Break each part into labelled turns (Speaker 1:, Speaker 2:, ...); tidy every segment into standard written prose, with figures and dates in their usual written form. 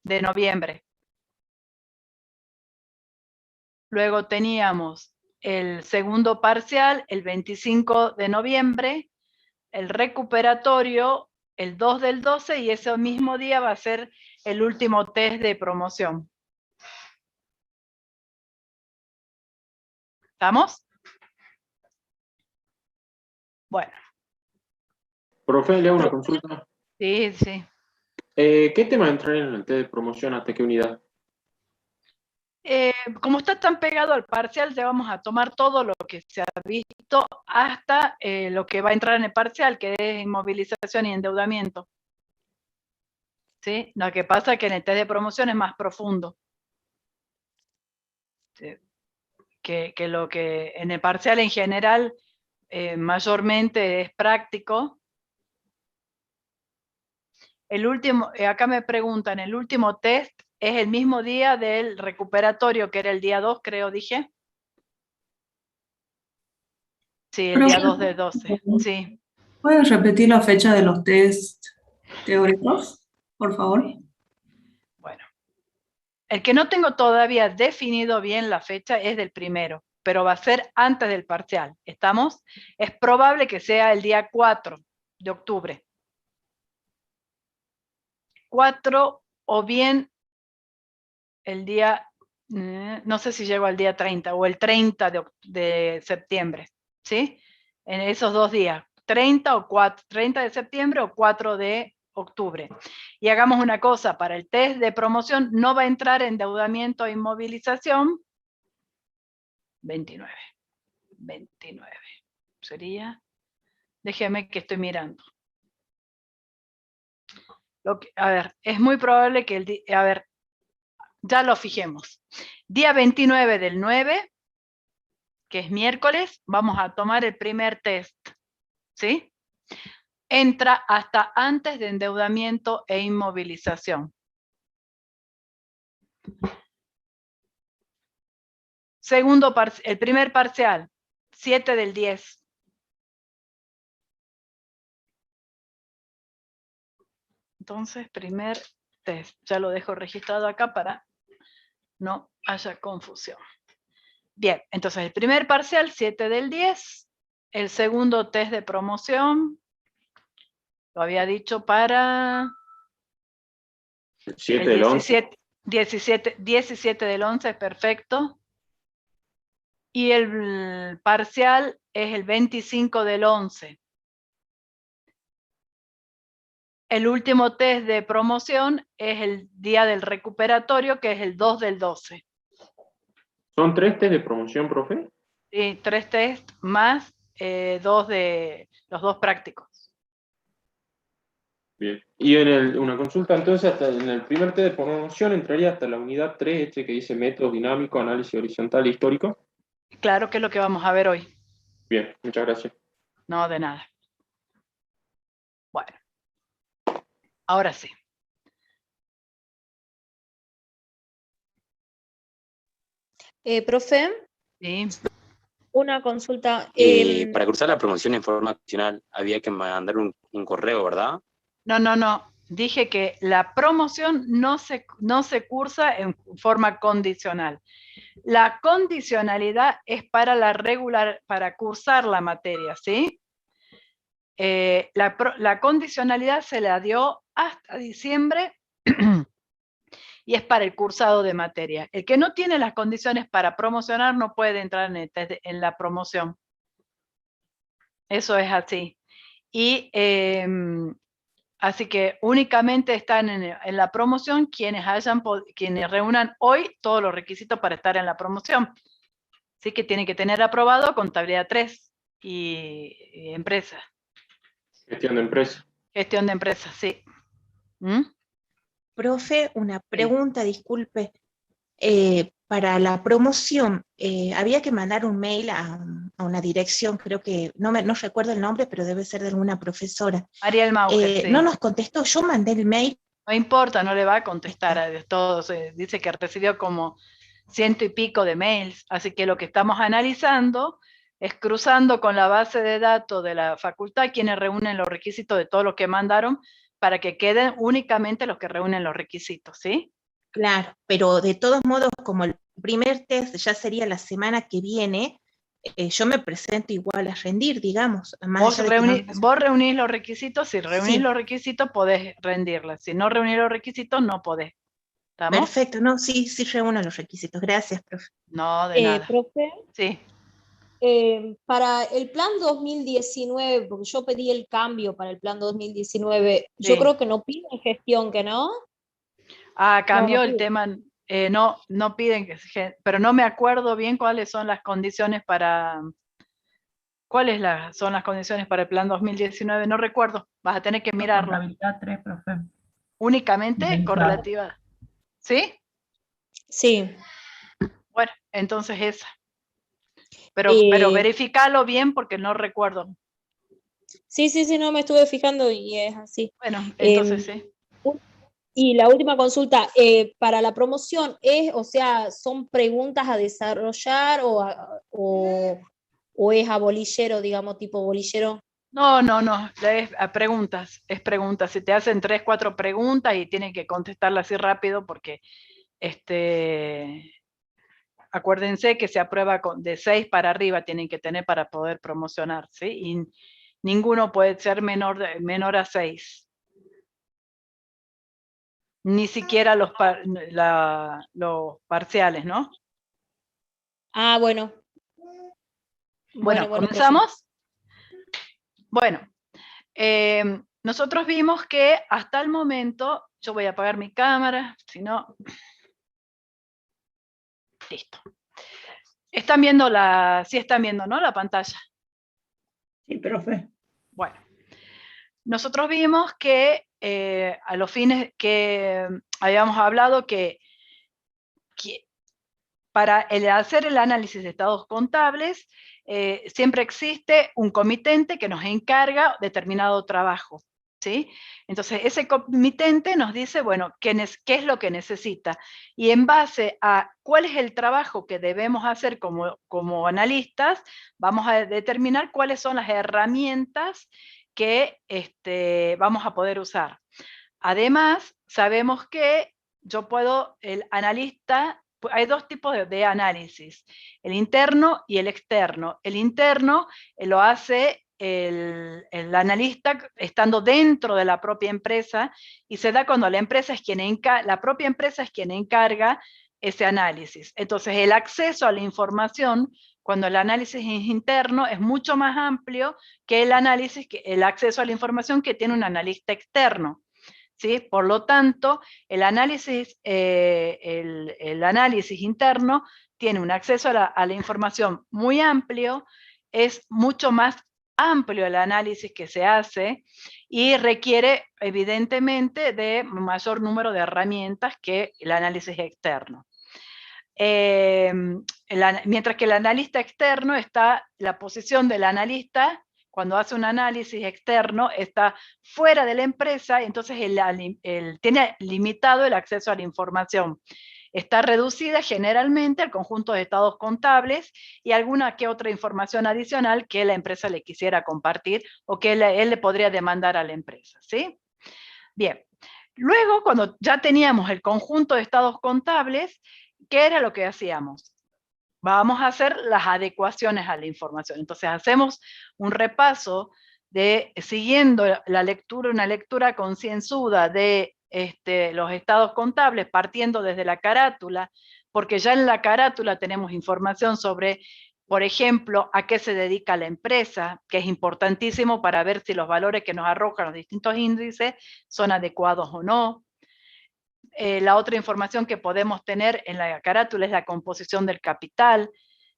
Speaker 1: de noviembre. Luego teníamos el segundo parcial el 25 de noviembre, el recuperatorio el 2 del 12 y ese mismo día va a ser el último test de promoción. ¿Estamos? Bueno.
Speaker 2: Profe, le hago una consulta.
Speaker 1: Sí, sí.
Speaker 2: ¿Qué tema entrar en el test de promoción hasta qué unidad?
Speaker 1: Como está tan pegado al parcial, ya vamos a tomar todo lo que se ha visto hasta lo que va a entrar en el parcial, que es inmovilización y endeudamiento. ¿Sí? Lo que pasa es que en el test de promoción es más profundo. ¿Sí? Que lo que en el parcial en general mayormente es práctico. El último, acá me preguntan, ¿el último test es el mismo día del recuperatorio, que era el día 2, creo, dije? Sí, el día 2 de 12, sí.
Speaker 3: ¿Puedes repetir la fecha de los test teóricos, por favor?
Speaker 1: Bueno, el que no tengo todavía definido bien la fecha es del primero, pero va a ser antes del parcial. ¿Estamos? Es probable que sea el día 4 de octubre. 4 o bien el día, no sé si llego al día 30 o el 30 de septiembre, ¿sí? En esos 2 días, 30 de septiembre o 4 de octubre. Y hagamos una cosa, para el test de promoción no va a entrar endeudamiento e inmovilización. 29. Sería, déjeme que estoy mirando. A ver, es muy probable que ya lo fijemos. Día 29 del 9, que es miércoles, vamos a tomar el primer test, ¿sí? Entra hasta antes de endeudamiento e inmovilización. El primer parcial, 7 del 10. Entonces, primer test. Ya lo dejo registrado acá para no haya confusión. Bien, entonces el primer parcial, 7 del 10. El segundo test de promoción, lo había dicho para...
Speaker 2: 7 del 11.
Speaker 1: 17 del 11, perfecto. Y el parcial es el 25 del 11. El último test de promoción es el día del recuperatorio, que es el 2 del 12.
Speaker 2: ¿Son 3 test de promoción, profe?
Speaker 1: Sí, 3 test más los 2 prácticos.
Speaker 2: Bien. Y una consulta, entonces, hasta en el primer test de promoción entraría hasta la unidad 3, que dice método dinámico, análisis horizontal e histórico.
Speaker 1: Claro que es lo que vamos a ver hoy.
Speaker 2: Bien, muchas gracias.
Speaker 1: No, de nada. Bueno, ahora sí.
Speaker 4: Profe,
Speaker 1: Sí.
Speaker 4: una consulta.
Speaker 5: Para cursar la promoción en forma opcional había que mandar un correo, ¿verdad?
Speaker 1: No. Dije que la promoción no se cursa en forma condicional. La condicionalidad es para cursar la materia, ¿sí? La condicionalidad se la dio hasta diciembre y es para el cursado de materia. El que no tiene las condiciones para promocionar no puede entrar en la promoción. Eso es así. Y así que únicamente están en la promoción quienes reúnan hoy todos los requisitos para estar en la promoción. Así que tienen que tener aprobado contabilidad 3 y empresa.
Speaker 2: Gestión de empresa.
Speaker 1: Gestión de empresas, sí. ¿Mm?
Speaker 4: Profe, una pregunta, disculpe. Para la promoción, había que mandar un mail a una dirección, creo que, no recuerdo el nombre, pero debe ser de alguna profesora.
Speaker 1: Ariel Mauger, sí.
Speaker 4: No nos contestó, yo mandé el mail.
Speaker 1: No importa, no le va a contestar a todos. Dice que recibió como 100 y pico de mails, así que lo que estamos analizando es cruzando con la base de datos de la facultad quienes reúnen los requisitos de todo lo que mandaron para que queden únicamente los que reúnen los requisitos, ¿sí?
Speaker 4: Claro, pero de todos modos, como el primer test ya sería la semana que viene, yo me presento igual a rendir, digamos, más
Speaker 1: Vos,
Speaker 4: allá de que no-
Speaker 1: vos reunís los requisitos, si reunís
Speaker 4: Sí.
Speaker 1: los requisitos podés rendirla, si no reunís los requisitos no podés. ¿Estamos?
Speaker 4: Perfecto, no, sí, sí reúno los requisitos. Gracias, profe.
Speaker 1: No, de nada.
Speaker 6: Profe,
Speaker 1: Sí.
Speaker 6: para el plan 2019, porque yo pedí el cambio para el plan 2019, yo
Speaker 1: Sí.
Speaker 6: creo que no piden gestión, ¿que no?
Speaker 1: Ah, cambió
Speaker 6: no
Speaker 1: el
Speaker 6: pide.
Speaker 1: tema, no piden pero no me acuerdo bien cuáles son las condiciones para, son las condiciones para el plan 2019, no recuerdo, vas a tener que mirarlo.
Speaker 3: Contabilidad 3, profe.
Speaker 1: Únicamente
Speaker 3: Mensual.
Speaker 1: correlativa. ¿Sí?
Speaker 6: Sí.
Speaker 1: Bueno, entonces esa. Pero verificalo bien porque no recuerdo.
Speaker 6: Sí, no me estuve fijando y es así.
Speaker 1: Bueno, entonces sí.
Speaker 6: Y la última consulta, para la promoción, o sea, ¿son preguntas a desarrollar o es a bolillero, digamos, tipo bolillero?
Speaker 1: No, es a preguntas, es preguntas. Si te hacen 3, 4 preguntas y tienen que contestarlas así rápido porque acuérdense que se aprueba de 6 para arriba, tienen que tener para poder promocionar, ¿sí? Y ninguno puede ser menor a 6. Ni siquiera los parciales, ¿no?
Speaker 6: Ah, bueno.
Speaker 1: Bueno,
Speaker 6: Profe.
Speaker 1: ¿comenzamos? Bueno, nosotros vimos que hasta el momento, yo voy a apagar mi cámara, si no... Listo. Están viendo sí están viendo, ¿no? La pantalla.
Speaker 3: Sí, profe.
Speaker 1: Bueno, nosotros vimos que a los fines que habíamos hablado que para hacer el análisis de estados contables, siempre existe un comitente que nos encarga determinado trabajo, ¿sí? Entonces, ese comitente nos dice, bueno, qué es lo que necesita. Y en base a cuál es el trabajo que debemos hacer como analistas, vamos a determinar cuáles son las herramientas que vamos a poder usar. Además, sabemos que el analista, hay 2 tipos de análisis, el interno y el externo. El interno lo hace el analista estando dentro de la propia empresa y se da cuando la propia empresa es quien encarga ese análisis. Entonces, el acceso a la información, cuando el análisis es interno, es mucho más amplio que el acceso a la información que tiene un analista externo. ¿Sí? Por lo tanto, el análisis interno tiene un acceso a la información muy amplio, es mucho más amplio el análisis que se hace y requiere evidentemente de mayor número de herramientas que el análisis externo. Mientras que el analista externo la posición del analista cuando hace un análisis externo, está fuera de la empresa, entonces tiene limitado el acceso a la información. Está reducida generalmente al conjunto de estados contables y alguna que otra información adicional que la empresa le quisiera compartir o que él le podría demandar a la empresa, ¿sí? Bien, luego cuando ya teníamos el conjunto de estados contables, ¿qué era lo que hacíamos? Vamos a hacer las adecuaciones a la información. Entonces hacemos un repaso siguiendo una lectura concienzuda de los estados contables, partiendo desde la carátula, porque ya en la carátula tenemos información sobre, por ejemplo, a qué se dedica la empresa, que es importantísimo para ver si los valores que nos arrojan los distintos índices son adecuados o no. La otra información que podemos tener en la carátula es la composición del capital,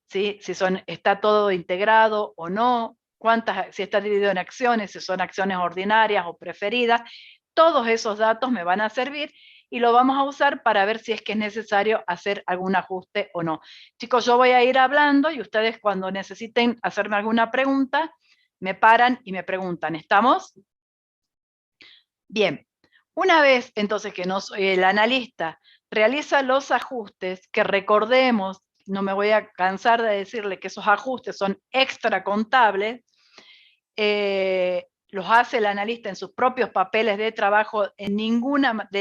Speaker 1: ¿sí? Si está todo integrado o no, si está dividido en acciones, si son acciones ordinarias o preferidas. Todos esos datos me van a servir y lo vamos a usar para ver si es que es necesario hacer algún ajuste o no. Chicos, yo voy a ir hablando y ustedes cuando necesiten hacerme alguna pregunta, me paran y me preguntan. ¿Estamos? Bien. Una vez entonces que el analista realiza los ajustes, que recordemos, no me voy a cansar de decirle que esos ajustes son extra contables, los hace el analista en sus propios papeles de trabajo, de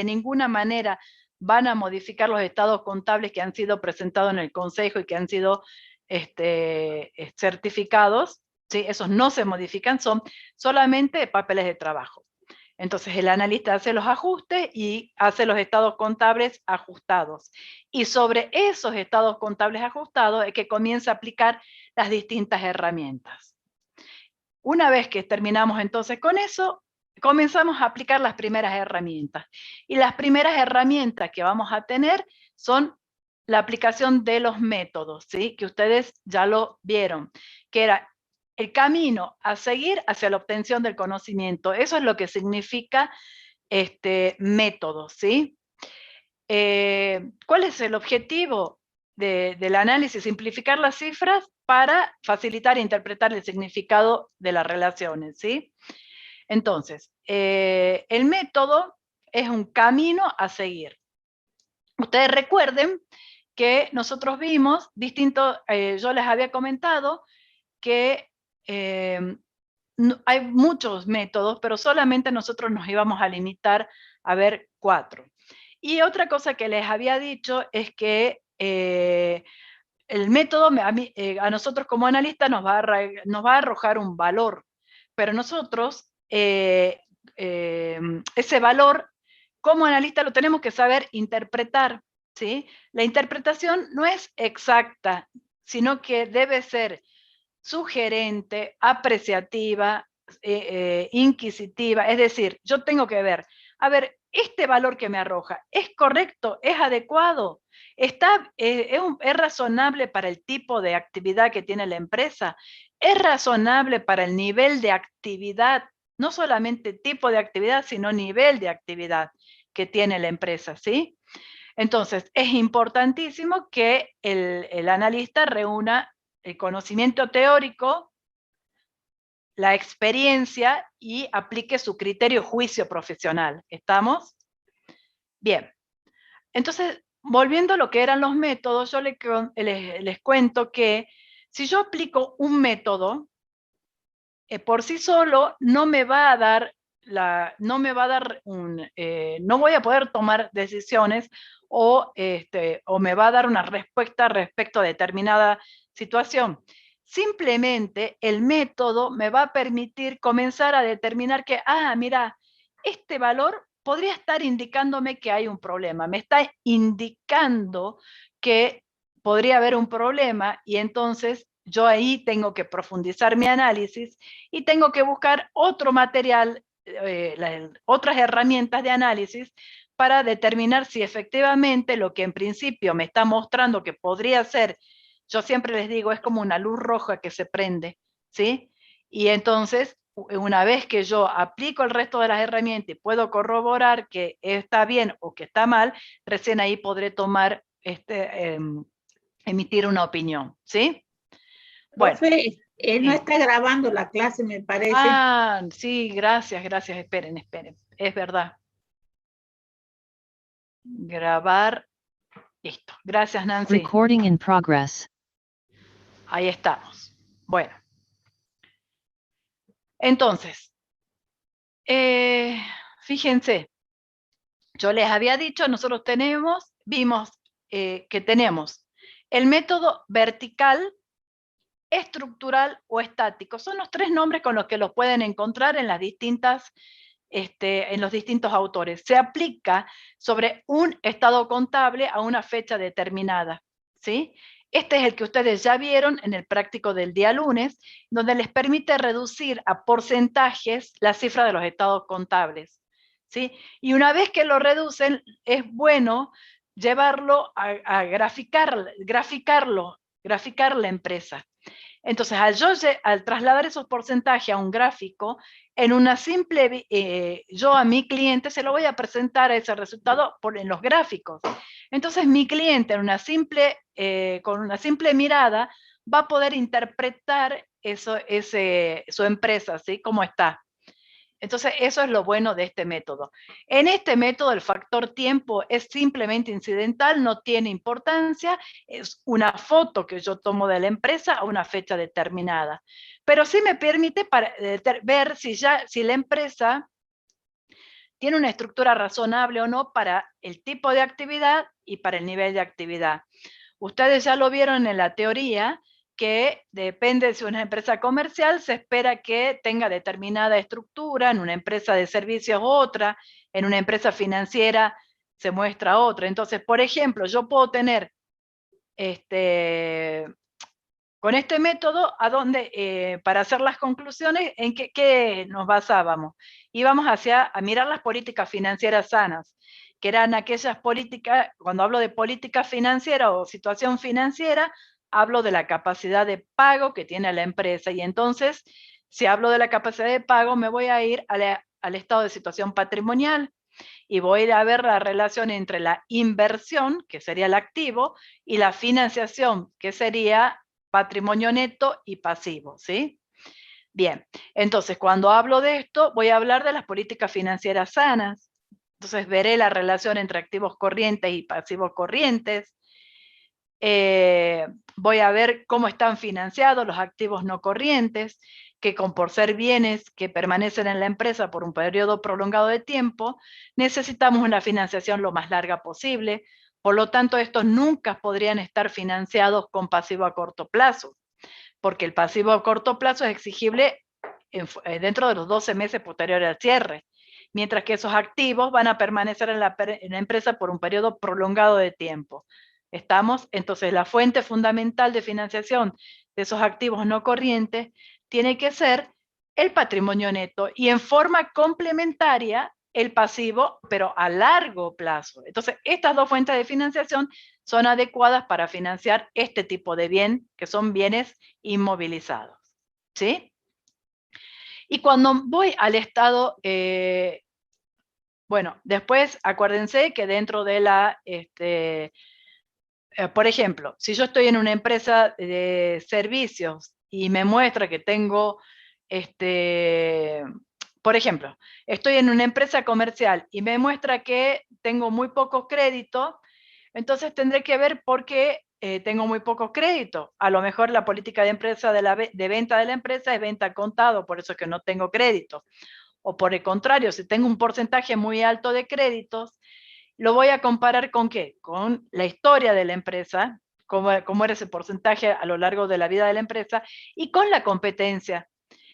Speaker 1: ninguna manera van a modificar los estados contables que han sido presentados en el Consejo y que han sido certificados, ¿sí? Esos no se modifican, son solamente papeles de trabajo. Entonces el analista hace los ajustes y hace los estados contables ajustados. Y sobre esos estados contables ajustados es que comienza a aplicar las distintas herramientas. Una vez que terminamos entonces con eso, comenzamos a aplicar las primeras herramientas. Y las primeras herramientas que vamos a tener son la aplicación de los métodos, ¿sí? Que ustedes ya lo vieron, que era el camino a seguir hacia la obtención del conocimiento. Eso es lo que significa método, ¿sí? ¿Cuál es el objetivo del análisis? Simplificar las cifras para facilitar e interpretar el significado de las relaciones, ¿sí? Entonces, el método es un camino a seguir. Ustedes recuerden que nosotros vimos distintos, yo les había comentado que hay muchos métodos, pero solamente nosotros nos íbamos a limitar a ver 4. Y otra cosa que les había dicho es que el método a nosotros como analistas nos va a arrojar un valor, pero nosotros ese valor como analista lo tenemos que saber interpretar, ¿sí? La interpretación no es exacta, sino que debe ser sugerente, apreciativa, inquisitiva, es decir, yo tengo que ver, a ver, este valor que me arroja, ¿es correcto? ¿Es adecuado? ¿Es razonable para el tipo de actividad que tiene la empresa? ¿Es razonable para el nivel de actividad? No solamente tipo de actividad, sino nivel de actividad que tiene la empresa, ¿sí? Entonces, es importantísimo que el analista reúna el conocimiento teórico, la experiencia y aplique su criterio juicio profesional. ¿Estamos? Bien. Entonces, volviendo a lo que eran los métodos, yo les cuento que si yo aplico un método, por sí solo no me va a dar no voy a poder tomar decisiones o me va a dar una respuesta respecto a determinada situación. Simplemente el método me va a permitir comenzar a determinar que, mira, este valor podría estar indicándome que hay un problema, me está indicando que podría haber un problema y entonces yo ahí tengo que profundizar mi análisis y tengo que buscar otro material, otras herramientas de análisis para determinar si efectivamente lo que en principio me está mostrando que podría ser, yo siempre les digo, es como una luz roja que se prende, ¿sí? Y entonces, una vez que yo aplico el resto de las herramientas y puedo corroborar que está bien o que está mal, recién ahí podré tomar, emitir una opinión, ¿sí? Bueno.
Speaker 7: Profe, él no está grabando la clase, me parece.
Speaker 1: Sí, gracias, esperen, es verdad. Grabar, listo, gracias Nancy.
Speaker 8: Recording in progress.
Speaker 1: Ahí estamos, bueno. Entonces, fíjense, yo les había dicho, nosotros vimos que tenemos el método vertical, estructural o estático. Son los 3 nombres con los que los pueden encontrar en las distintas, en los distintos autores. Se aplica sobre un estado contable a una fecha determinada, ¿sí? Este es el que ustedes ya vieron en el práctico del día lunes, donde les permite reducir a porcentajes la cifra de los estados contables, ¿sí? Y una vez que lo reducen, es bueno llevarlo a graficar la empresa. Entonces, al trasladar esos porcentajes a un gráfico, en una simple, yo a mi cliente se lo voy a presentar a ese resultado en los gráficos. Entonces, mi cliente con una simple mirada va a poder interpretar su empresa, ¿sí? Cómo está. Entonces, eso es lo bueno de este método. En este método, el factor tiempo es simplemente incidental, no tiene importancia, es una foto que yo tomo de la empresa a una fecha determinada. Pero sí me permite ver si la empresa tiene una estructura razonable o no para el tipo de actividad y para el nivel de actividad. Ustedes ya lo vieron en la teoría, que depende de si una empresa comercial se espera que tenga determinada estructura, en una empresa de servicios otra, en una empresa financiera se muestra otra. Entonces, por ejemplo, yo puedo tener con este método, para hacer las conclusiones, ¿en qué nos basábamos? Íbamos a mirar las políticas financieras sanas, que eran aquellas políticas, cuando hablo de política financiera o situación financiera, hablo de la capacidad de pago que tiene la empresa. Y entonces, si hablo de la capacidad de pago, me voy a ir al estado de situación patrimonial, y voy a ver la relación entre la inversión, que sería el activo, y la financiación, que sería patrimonio neto y pasivo, ¿sí? Bien, entonces cuando hablo de esto, voy a hablar de las políticas financieras sanas. Entonces veré la relación entre activos corrientes y pasivos corrientes. Voy a ver cómo están financiados los activos no corrientes, que por ser bienes que permanecen en la empresa por un periodo prolongado de tiempo, necesitamos una financiación lo más larga posible. Por lo tanto, estos nunca podrían estar financiados con pasivo a corto plazo, porque el pasivo a corto plazo es exigible dentro de los 12 meses posteriores al cierre, mientras que esos activos van a permanecer en la empresa por un periodo prolongado de tiempo. ¿Estamos? Entonces, la fuente fundamental de financiación de esos activos no corrientes tiene que ser el patrimonio neto y en forma complementaria el pasivo, pero a largo plazo. Entonces, estas dos fuentes de financiación son adecuadas para financiar este tipo de bien, que son bienes inmovilizados. ¿Sí? Y cuando voy al estado, bueno, después acuérdense que dentro de la, por ejemplo, si yo estoy en una empresa de servicios y me muestra que tengo, por ejemplo, estoy en una empresa comercial y me muestra que tengo muy poco crédito, entonces tendré que ver por qué tengo muy poco crédito. A lo mejor la política de empresa de venta de la empresa es venta al contado, por eso es que no tengo crédito. O por el contrario, si tengo un porcentaje muy alto de créditos, lo voy a comparar con ¿qué? Con la historia de la empresa, cómo era ese porcentaje a lo largo de la vida de la empresa, y con la competencia.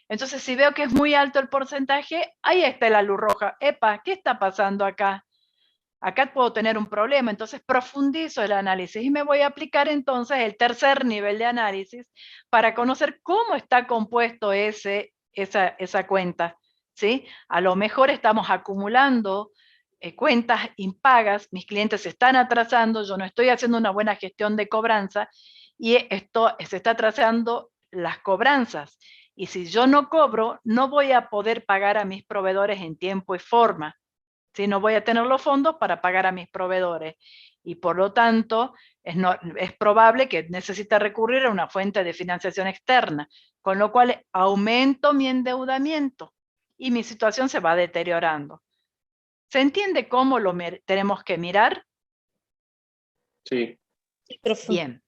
Speaker 1: Entonces, si veo que es muy alto el porcentaje, ahí está la luz roja. Epa, ¿qué está pasando acá? Acá puedo tener un problema, entonces profundizo el análisis y me voy a aplicar entonces el tercer nivel de análisis para conocer cómo está compuesto esa cuenta, ¿sí? A lo mejor estamos acumulando cuentas impagas, mis clientes se están atrasando, yo no estoy haciendo una buena gestión de cobranza y esto se está atrasando las cobranzas. Y si yo no cobro, no voy a poder pagar a mis proveedores en tiempo y forma. Si no voy a tener los fondos para pagar a mis proveedores. Y por lo tanto, es probable que necesite recurrir a una fuente de financiación externa, con lo cual aumento mi endeudamiento y mi situación se va deteriorando. ¿Se entiende cómo lo tenemos que mirar?
Speaker 2: Sí.
Speaker 1: Bien.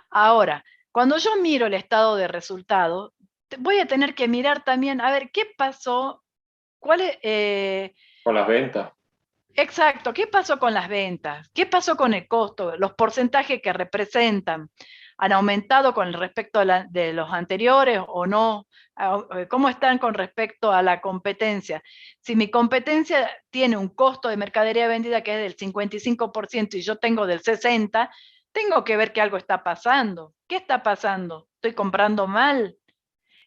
Speaker 1: Ahora, cuando yo miro el estado de resultados, voy a tener que mirar también, a ver, ¿qué pasó? ¿Cuál es...?
Speaker 2: Con las ventas.
Speaker 1: Exacto, ¿qué pasó con las ventas? ¿Qué pasó con el costo? ¿Los porcentajes que representan han aumentado con respecto de los anteriores o no? ¿Cómo están con respecto a la competencia? Si mi competencia tiene un costo de mercadería vendida que es del 55% y yo tengo del 60%, tengo que ver que algo está pasando. ¿Qué está pasando? ¿Estoy comprando mal?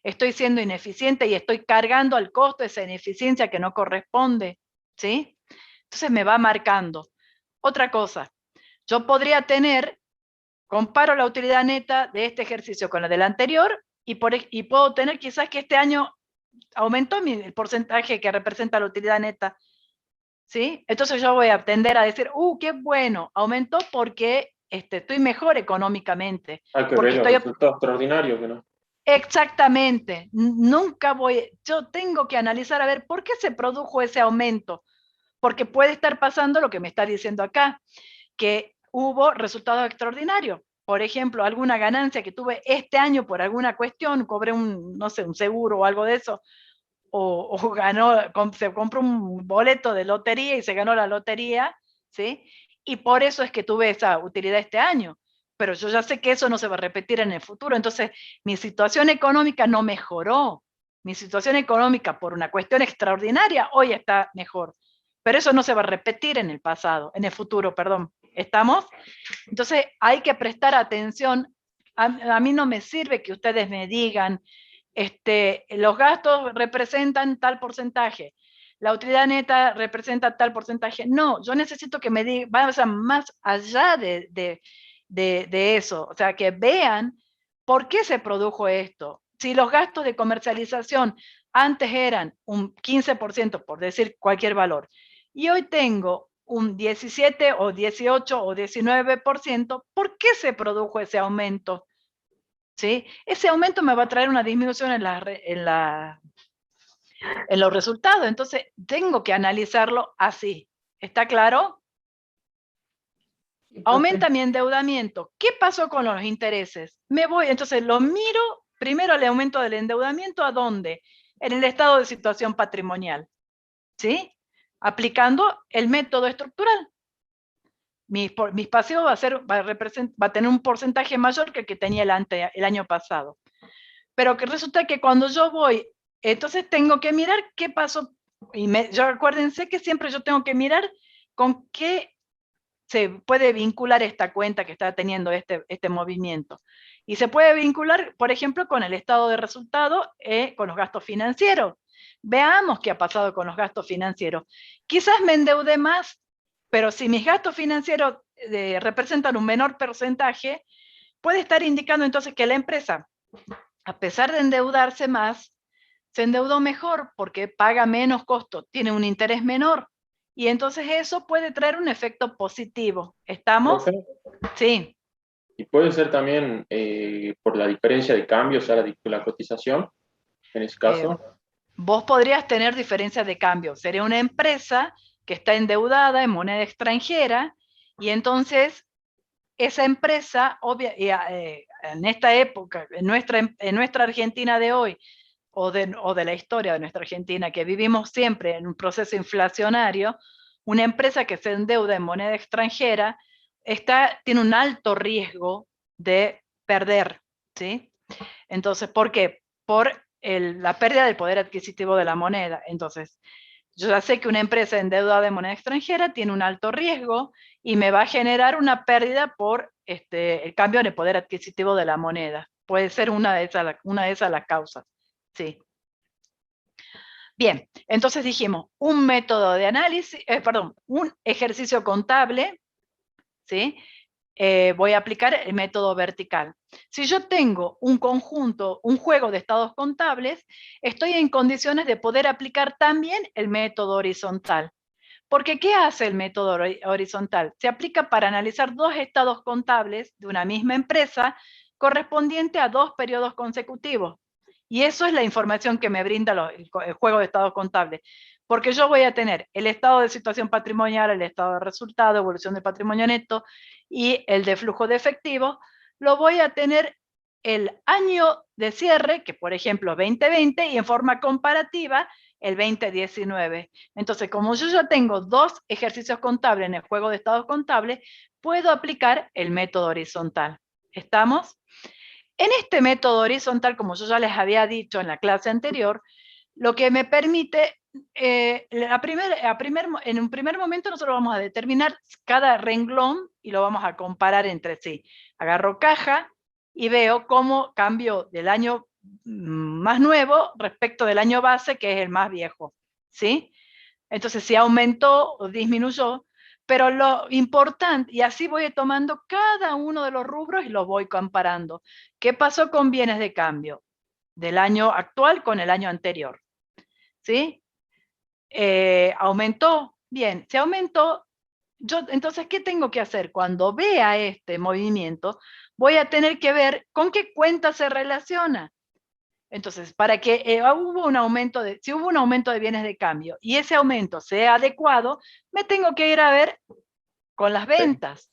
Speaker 1: ¿Estoy siendo ineficiente y estoy cargando al costo esa ineficiencia que no corresponde? ¿Sí? Entonces me va marcando. Otra cosa, yo podría comparo la utilidad neta de este ejercicio con la del anterior y puedo tener quizás que este año aumentó el porcentaje que representa la utilidad neta. ¿Sí? Entonces yo voy a tender a decir, qué bueno, aumentó porque estoy mejor económicamente.
Speaker 2: Hay que
Speaker 1: porque
Speaker 2: ver los resultados extraordinarios, que no.
Speaker 1: Exactamente. Yo tengo que analizar a ver por qué se produjo ese aumento. Porque puede estar pasando lo que me está diciendo acá, que hubo resultados extraordinarios. Por ejemplo, alguna ganancia que tuve este año por alguna cuestión, cobré no sé, un seguro o algo de eso, o ganó, se compró un boleto de lotería y se ganó la lotería, ¿sí? Y por eso es que tuve esa utilidad este año. Pero yo ya sé que eso no se va a repetir en el futuro. Entonces, mi situación económica no mejoró. Mi situación económica, por una cuestión extraordinaria, hoy está mejor. Pero eso no se va a repetir en el pasado, en el futuro, perdón. ¿Estamos? Entonces, hay que prestar atención. A mí no me sirve que ustedes me digan, los gastos representan tal porcentaje, la utilidad neta representa tal porcentaje. No, yo necesito que me digan, vaya más allá de eso, o sea, que vean por qué se produjo esto. Si los gastos de comercialización antes eran un 15%, por decir cualquier valor, y hoy tengo un 17 o 18 o 19%, ¿por qué se produjo ese aumento? ¿Sí? Ese aumento me va a traer una disminución en los resultados, entonces tengo que analizarlo así. ¿Está claro? Aumenta mi endeudamiento. ¿Qué pasó con los intereses? Entonces lo miro primero el aumento del endeudamiento, ¿a dónde? En el estado de situación patrimonial, ¿sí? Aplicando el método estructural. Mis pasivos va a tener un porcentaje mayor que el que tenía el año pasado. Pero que resulta que cuando yo voy, entonces tengo que mirar qué pasó. Yo acuérdense que siempre yo tengo que mirar con qué se puede vincular esta cuenta que está teniendo este movimiento. Y se puede vincular, por ejemplo, con el estado de resultado, con los gastos financieros. Veamos qué ha pasado con los gastos financieros. Quizás me endeudé más, pero si mis gastos financieros representan un menor porcentaje, puede estar indicando entonces que la empresa, a pesar de endeudarse más, se endeudó mejor porque paga menos costo, tiene un interés menor. Y entonces eso puede traer un efecto positivo. ¿Estamos?
Speaker 2: Profe,
Speaker 1: Sí.
Speaker 2: y puede ser también por la diferencia de cambio, o sea, la cotización, en ese caso.
Speaker 1: Vos podrías tener diferencias de cambio. Sería una empresa que está endeudada en moneda extranjera y entonces esa empresa, en esta época, en nuestra Argentina de hoy, o de la historia de nuestra Argentina, que vivimos siempre en un proceso inflacionario, una empresa que se endeuda en moneda extranjera tiene un alto riesgo de perder, ¿sí? Entonces, ¿por qué? Por la pérdida del poder adquisitivo de la moneda. Entonces, yo ya sé que una empresa endeudada en moneda extranjera tiene un alto riesgo y me va a generar una pérdida por el cambio en el poder adquisitivo de la moneda. Puede ser una de esas las causas. Sí. Bien, entonces dijimos un método de análisis, un ejercicio contable, ¿sí? Voy a aplicar el método vertical. Si yo tengo un conjunto, un juego de estados contables, estoy en condiciones de poder aplicar también el método horizontal. Porque ¿qué hace el método horizontal? Se aplica para analizar dos estados contables de una misma empresa correspondiente a 2 periodos consecutivos. Y eso es la información que me brinda el juego de estados contables. Porque yo voy a tener el estado de situación patrimonial, el estado de resultado, evolución de patrimonio neto y el de flujo de efectivo. Lo voy a tener el año de cierre, que por ejemplo 2020, y en forma comparativa el 2019. Entonces, como yo ya tengo 2 ejercicios contables en el juego de estados contables, puedo aplicar el método horizontal. ¿Estamos? En este método horizontal, como yo ya les había dicho en la clase anterior, lo que me permite, en un primer momento nosotros vamos a determinar cada renglón y lo vamos a comparar entre sí. Agarro caja y veo cómo cambio del año más nuevo respecto del año base, que es el más viejo, ¿sí? Entonces, si aumentó o disminuyó, pero lo importante, y así voy tomando cada uno de los rubros y los voy comparando. ¿Qué pasó con bienes de cambio? Del año actual con el año anterior, ¿sí? ¿Aumentó? Bien, si aumentó, entonces, ¿qué tengo que hacer? Cuando vea este movimiento, voy a tener que ver con qué cuenta se relaciona. Entonces, para que si hubo un aumento de bienes de cambio y ese aumento sea adecuado, me tengo que ir a ver con las ventas.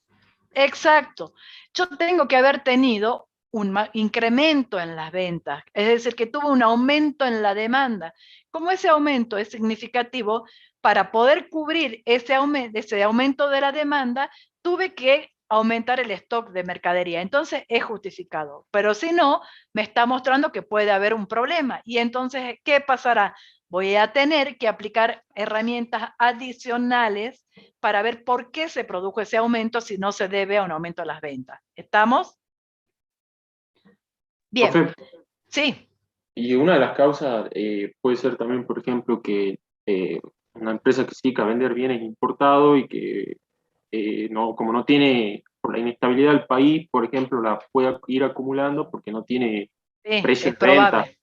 Speaker 1: Exacto. Yo tengo que haber tenido un incremento en las ventas, es decir, que tuvo un aumento en la demanda. Como ese aumento es significativo, para poder cubrir ese aumento de la demanda, tuve que aumentar el stock de mercadería. Entonces es justificado. Pero si no, me está mostrando que puede haber un problema. Y entonces, ¿qué pasará? Voy a tener que aplicar herramientas adicionales para ver por qué se produjo ese aumento si no se debe a un aumento de las ventas. ¿Estamos? Bien.
Speaker 2: Profe,
Speaker 1: Sí.
Speaker 2: y una de las causas puede ser también, por ejemplo, que una empresa que se dedica a vender bienes importados y que como no tiene, por la inestabilidad del país, por ejemplo, la pueda ir acumulando porque no tiene
Speaker 1: Sí,
Speaker 2: precio
Speaker 1: es
Speaker 2: de venta.
Speaker 1: probable.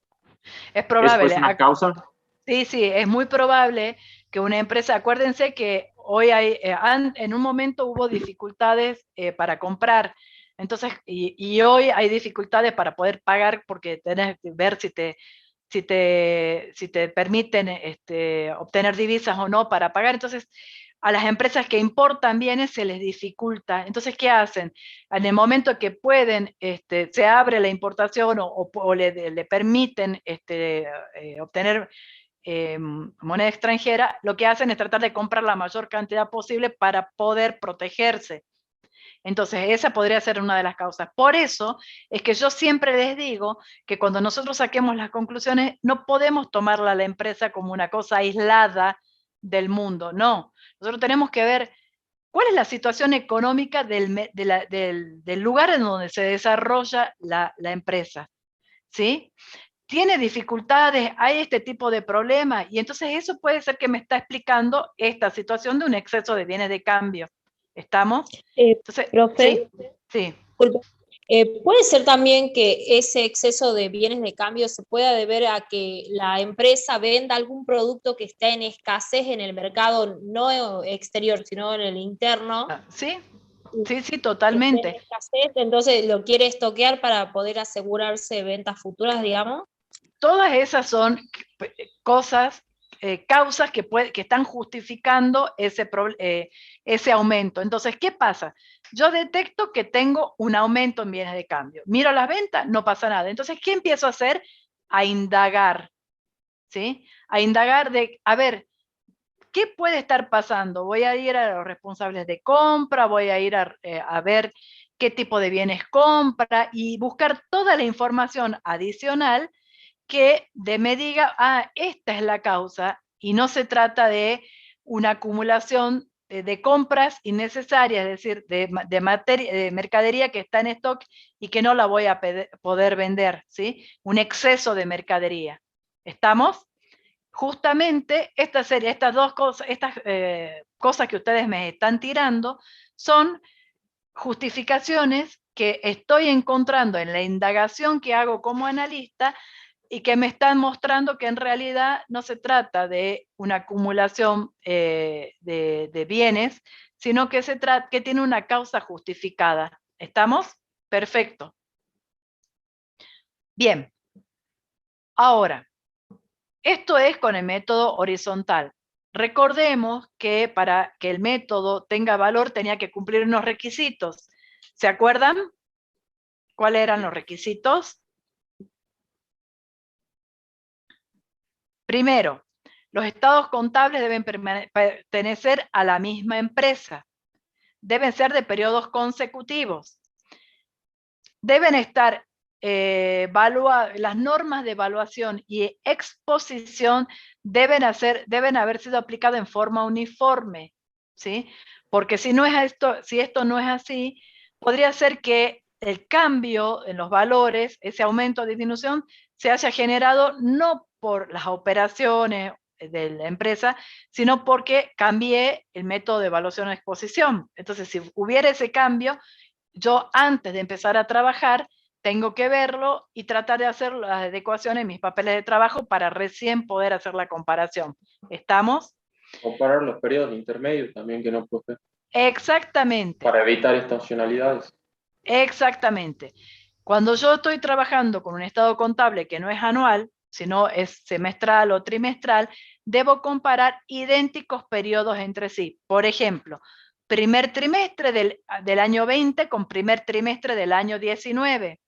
Speaker 1: Es
Speaker 2: ¿Eso
Speaker 1: probable.
Speaker 2: es una causa?
Speaker 1: Sí, sí, es muy probable que una empresa, acuérdense que hoy hay, en un momento hubo dificultades para comprar, entonces, y hoy hay dificultades para poder pagar porque tenés que ver si te permiten obtener divisas o no para pagar. Entonces, a las empresas que importan bienes se les dificulta. Entonces, ¿qué hacen? En el momento que pueden, se abre la importación o le permiten obtener moneda extranjera, lo que hacen es tratar de comprar la mayor cantidad posible para poder protegerse. Entonces, esa podría ser una de las causas. Por eso es que yo siempre les digo que cuando nosotros saquemos las conclusiones, no podemos tomarla a la empresa como una cosa aislada del mundo, no. Nosotros tenemos que ver cuál es la situación económica del lugar en donde se desarrolla la empresa, ¿sí? Tiene dificultades, hay este tipo de problemas, y entonces eso puede ser que me está explicando esta situación de un exceso de bienes de cambio. ¿Estamos? Entonces,
Speaker 6: Profe,
Speaker 1: sí, sí.
Speaker 6: disculpe. ¿Puede ser también que ese exceso de bienes de cambio se pueda deber a que la empresa venda algún producto que está en escasez en el mercado, no exterior, sino en el interno?
Speaker 1: Sí, sí, sí,
Speaker 6: Que esté en
Speaker 1: totalmente.
Speaker 6: escasez, entonces lo quiere estoquear para poder asegurarse ventas futuras, digamos?
Speaker 1: Todas esas son cosas, causas que están justificando ese aumento. Entonces, ¿qué pasa? Yo detecto que tengo un aumento en bienes de cambio. Miro las ventas, no pasa nada. Entonces, ¿qué empiezo a hacer? A indagar, ¿sí? A indagar a ver, ¿qué puede estar pasando? Voy a ir a los responsables de compra, voy a ir a ver qué tipo de bienes compra y buscar toda la información adicional que me diga, esta es la causa, y no se trata de una acumulación de compras innecesarias, es decir, de mercadería que está en stock y que no la voy a poder vender, ¿sí? Un exceso de mercadería. ¿Estamos? Justamente estas dos cosas, estas cosas que ustedes me están tirando, son justificaciones que estoy encontrando en la indagación que hago como analista y que me están mostrando que en realidad no se trata de una acumulación de bienes, sino que que tiene una causa justificada. ¿Estamos? Perfecto. Bien. Ahora, esto es con el método horizontal. Recordemos que para que el método tenga valor tenía que cumplir unos requisitos. ¿Se acuerdan? ¿Cuáles eran los requisitos? Primero, los estados contables deben pertenecer a la misma empresa. Deben ser de periodos consecutivos. Deben estar las normas de evaluación y exposición deben haber sido aplicadas en forma uniforme, ¿sí? Porque si esto no es así, podría ser que el cambio en los valores, ese aumento o disminución, se haya generado no por las operaciones de la empresa, sino porque cambié el método de evaluación o exposición. Entonces, si hubiera ese cambio, yo antes de empezar a trabajar, tengo que verlo y tratar de hacer las adecuaciones en mis papeles de trabajo para recién poder hacer la comparación. ¿Estamos?
Speaker 2: Comparar los periodos intermedios también, que no, profe.
Speaker 1: Exactamente.
Speaker 2: Para evitar estacionalidades.
Speaker 1: Exactamente. Cuando yo estoy trabajando con un estado contable que no es anual, sino es semestral o trimestral, debo comparar idénticos periodos entre sí. Por ejemplo, primer trimestre del año 20 con primer trimestre del año 19.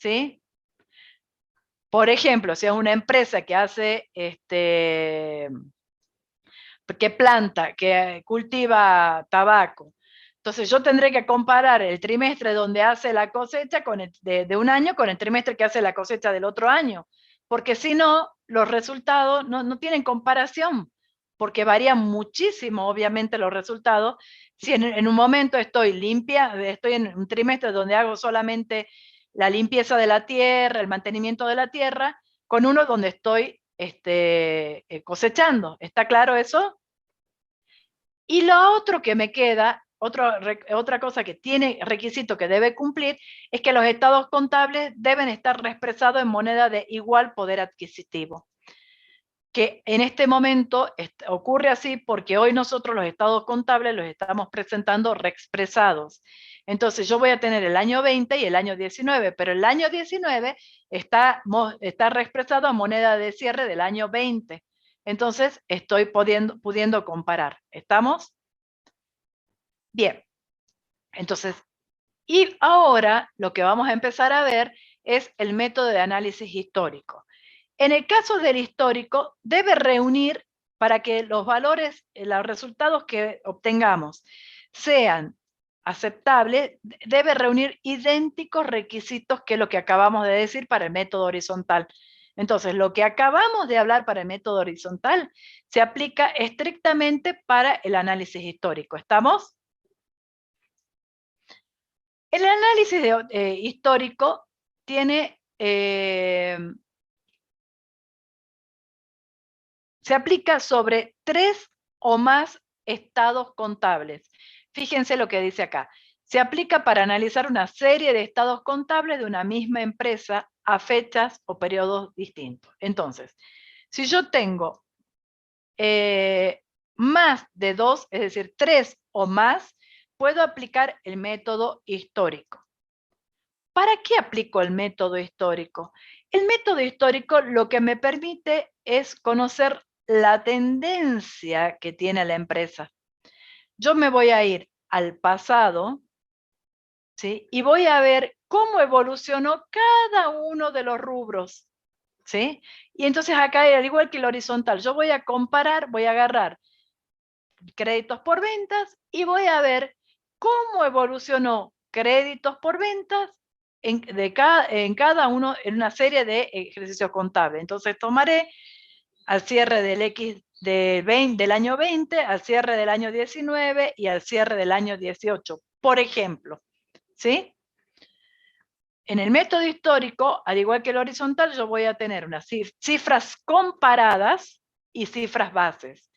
Speaker 1: ¿sí? Por ejemplo, si es una empresa que hace, que planta, que cultiva tabaco, entonces yo tendré que comparar el trimestre donde hace la cosecha de un año con el trimestre que hace la cosecha del otro año, porque si no, los resultados no tienen comparación, porque varían muchísimo, obviamente, los resultados. Si en un momento estoy en un trimestre donde hago solamente la limpieza de la tierra, el mantenimiento de la tierra, con uno donde estoy cosechando. ¿Está claro eso? Y lo otro que me queda, otra cosa que tiene requisito que debe cumplir, es que los estados contables deben estar expresados en moneda de igual poder adquisitivo. Que en este momento ocurre así porque hoy nosotros los estados contables los estamos presentando reexpresados. Entonces yo voy a tener el año 20 y el año 19, pero el año 19 está reexpresado a moneda de cierre del año 20. Entonces estoy pudiendo comparar. ¿Estamos? Bien. Entonces, y ahora lo que vamos a empezar a ver es el método de análisis histórico. En el caso del histórico, debe reunir, para que los valores, los resultados que obtengamos sean aceptables, debe reunir idénticos requisitos que lo que acabamos de decir para el método horizontal. Entonces, lo que acabamos de hablar para el método horizontal se aplica estrictamente para el análisis histórico. ¿Estamos? El análisis histórico tiene... se aplica sobre 3 o más estados contables. Fíjense lo que dice acá. Se aplica para analizar una serie de estados contables de una misma empresa a fechas o periodos distintos. Entonces, si yo tengo más de 2, es decir, 3 o más, puedo aplicar el método histórico. ¿Para qué aplico el método histórico? El método histórico lo que me permite es conocer la tendencia que tiene la empresa. Yo me voy a ir al pasado, ¿sí? Y voy a ver cómo evolucionó cada uno de los rubros, ¿sí? Y entonces acá, al igual que el horizontal, yo voy a comparar, voy a agarrar créditos por ventas y voy a ver cómo evolucionó créditos por ventas en cada uno, en una serie de ejercicios contables. Entonces tomaré al cierre del X del año 20, al cierre del año 19 y al cierre del año 18, por ejemplo. ¿Sí? En el método histórico, al igual que el horizontal, yo voy a tener unas cifras comparadas y cifras bases.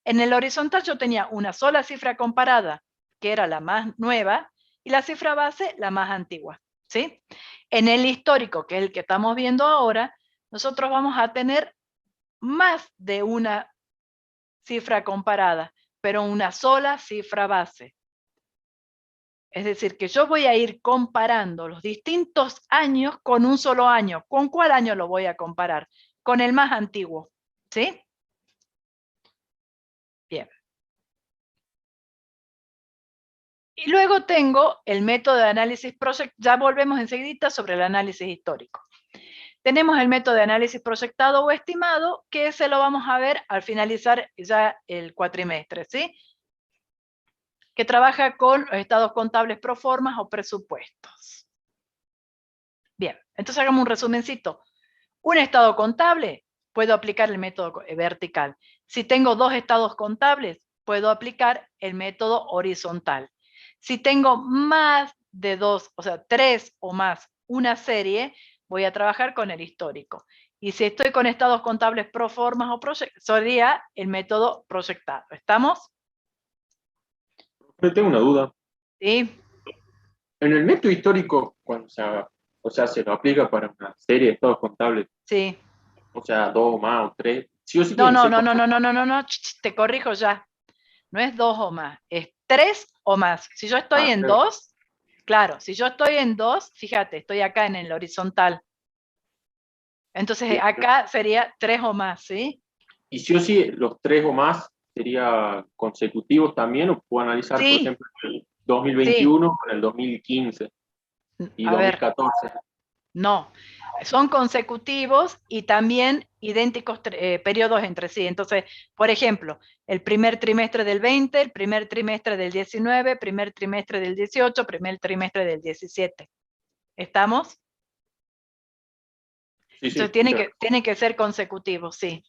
Speaker 1: En el horizontal yo tenía una sola cifra comparada, que era la más nueva, y la cifra base, la más antigua. ¿Sí? En el histórico, que es el que estamos viendo ahora, nosotros vamos a tener más de una cifra comparada, pero una sola cifra base. Es decir, que yo voy a ir comparando los distintos años con un solo año. ¿Con cuál año lo voy a comparar? Con el más antiguo. ¿Sí? Bien. Y luego tengo el método de análisis proyectado. Ya volvemos enseguida sobre el análisis histórico. Tenemos el método de análisis proyectado o estimado, que ese lo vamos a ver al finalizar ya el cuatrimestre, ¿sí? Que trabaja con los estados contables pro formas o presupuestos. Bien, entonces hagamos un resumencito. Un estado contable, puedo aplicar el método vertical. Si tengo 2 estados contables, puedo aplicar el método horizontal. Si tengo más de 2, o sea, 3 o más, una serie, voy a trabajar con el histórico. Y si estoy con estados contables pro formas o sería el método proyectado. ¿Estamos?
Speaker 2: Tengo una duda.
Speaker 1: Sí.
Speaker 2: En el método histórico, cuando se lo aplica para una serie de estados contables,
Speaker 1: Sí.
Speaker 2: o sea, 2 más o 3, sí o sí
Speaker 1: No,
Speaker 2: tienen que
Speaker 1: no, te corrijo ya. No es 2 o más, es 3 o más. Si yo estoy en 2, claro, si yo estoy en 2, fíjate, estoy acá en el horizontal. Entonces acá sería 3 o más, ¿sí?
Speaker 2: Y sí o sí, los 3 o más sería consecutivos también, o puedo analizar,
Speaker 1: Sí.
Speaker 2: por ejemplo, el 2021 con el 2015 y
Speaker 1: A ver.
Speaker 2: 2014.
Speaker 1: No, son consecutivos y también idénticos periodos entre sí. Entonces, por ejemplo, el primer trimestre del 20, el primer trimestre del 19, primer trimestre del 18, primer trimestre del 17. ¿Estamos?
Speaker 2: Sí, sí,
Speaker 1: Entonces tiene que ser consecutivos, sí.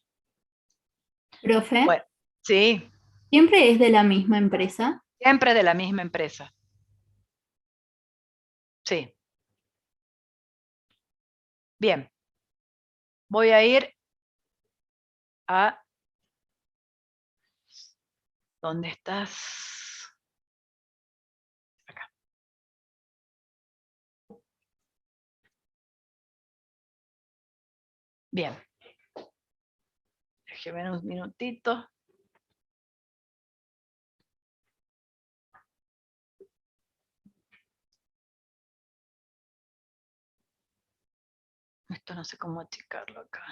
Speaker 8: Profe,
Speaker 1: Bueno, sí,
Speaker 8: ¿siempre es de la misma empresa?
Speaker 1: siempre de la misma empresa. Sí. Bien. Voy a ir a... ¿Dónde estás? Acá. Bien. Déjeme un minutito. Esto no sé cómo achicarlo acá.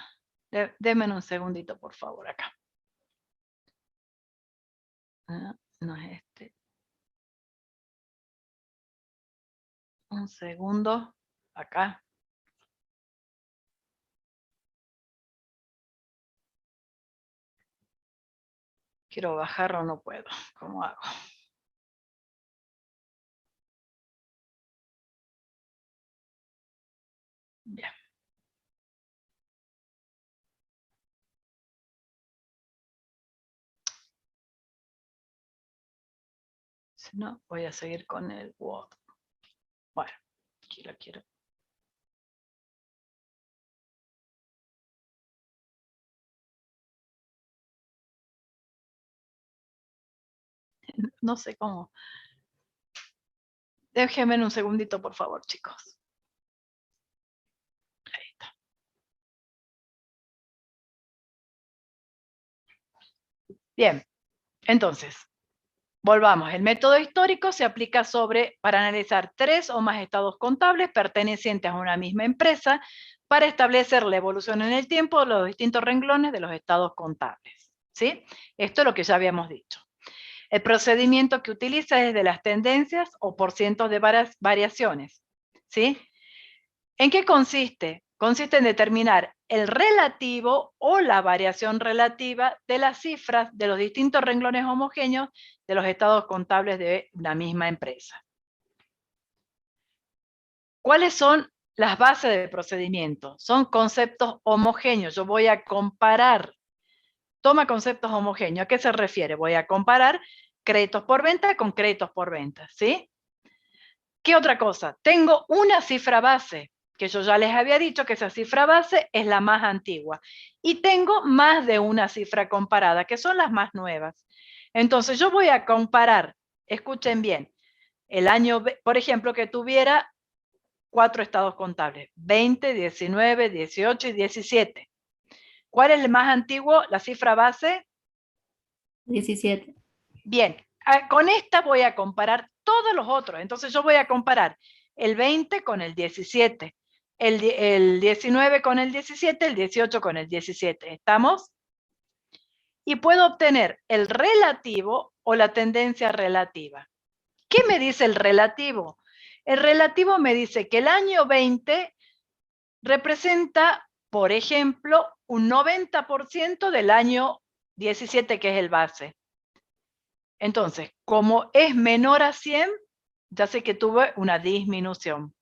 Speaker 1: Denme un segundito, por favor, acá. Ah, no es este. Un segundo. Acá. Quiero bajarlo, no puedo. ¿Cómo hago? Bien. Si no, voy a seguir con el Word. Bueno, aquí lo quiero. No sé cómo. Déjenme un segundito, por favor, chicos. Ahí está. Bien, entonces, volvamos. El método histórico se aplica para analizar 3 o más estados contables pertenecientes a una misma empresa para establecer la evolución en el tiempo de los distintos renglones de los estados contables. ¿Sí? Esto es lo que ya habíamos dicho. El procedimiento que utiliza es de las tendencias o porcientos de variaciones. ¿Sí? ¿En qué consiste? Consiste en determinar el relativo o la variación relativa de las cifras de los distintos renglones homogéneos de los estados contables de la misma empresa. ¿Cuáles son las bases del procedimiento? Son conceptos homogéneos. Yo voy a comparar. Toma conceptos homogéneos. ¿A qué se refiere? Voy a comparar créditos por venta con créditos por venta. ¿Sí? ¿Qué otra cosa? Tengo una cifra base, que yo ya les había dicho que esa cifra base es la más antigua. Y tengo más de una cifra comparada, que son las más nuevas. Entonces yo voy a comparar, escuchen bien, el año, por ejemplo, que tuviera 4 estados contables, 20, 19, 18 y 17. ¿Cuál es el más antiguo, la cifra base?
Speaker 8: 17.
Speaker 1: Bien, con esta voy a comparar todos los otros. Entonces yo voy a comparar el 20 con el 17, el 19 con el 17, el 18 con el 17. ¿Estamos? Y puedo obtener el relativo o la tendencia relativa. ¿Qué me dice el relativo? El relativo me dice que el año 20 representa, por ejemplo, un 90% del año 17, que es el base. Entonces, como es menor a 100, ya sé que tuve una disminución.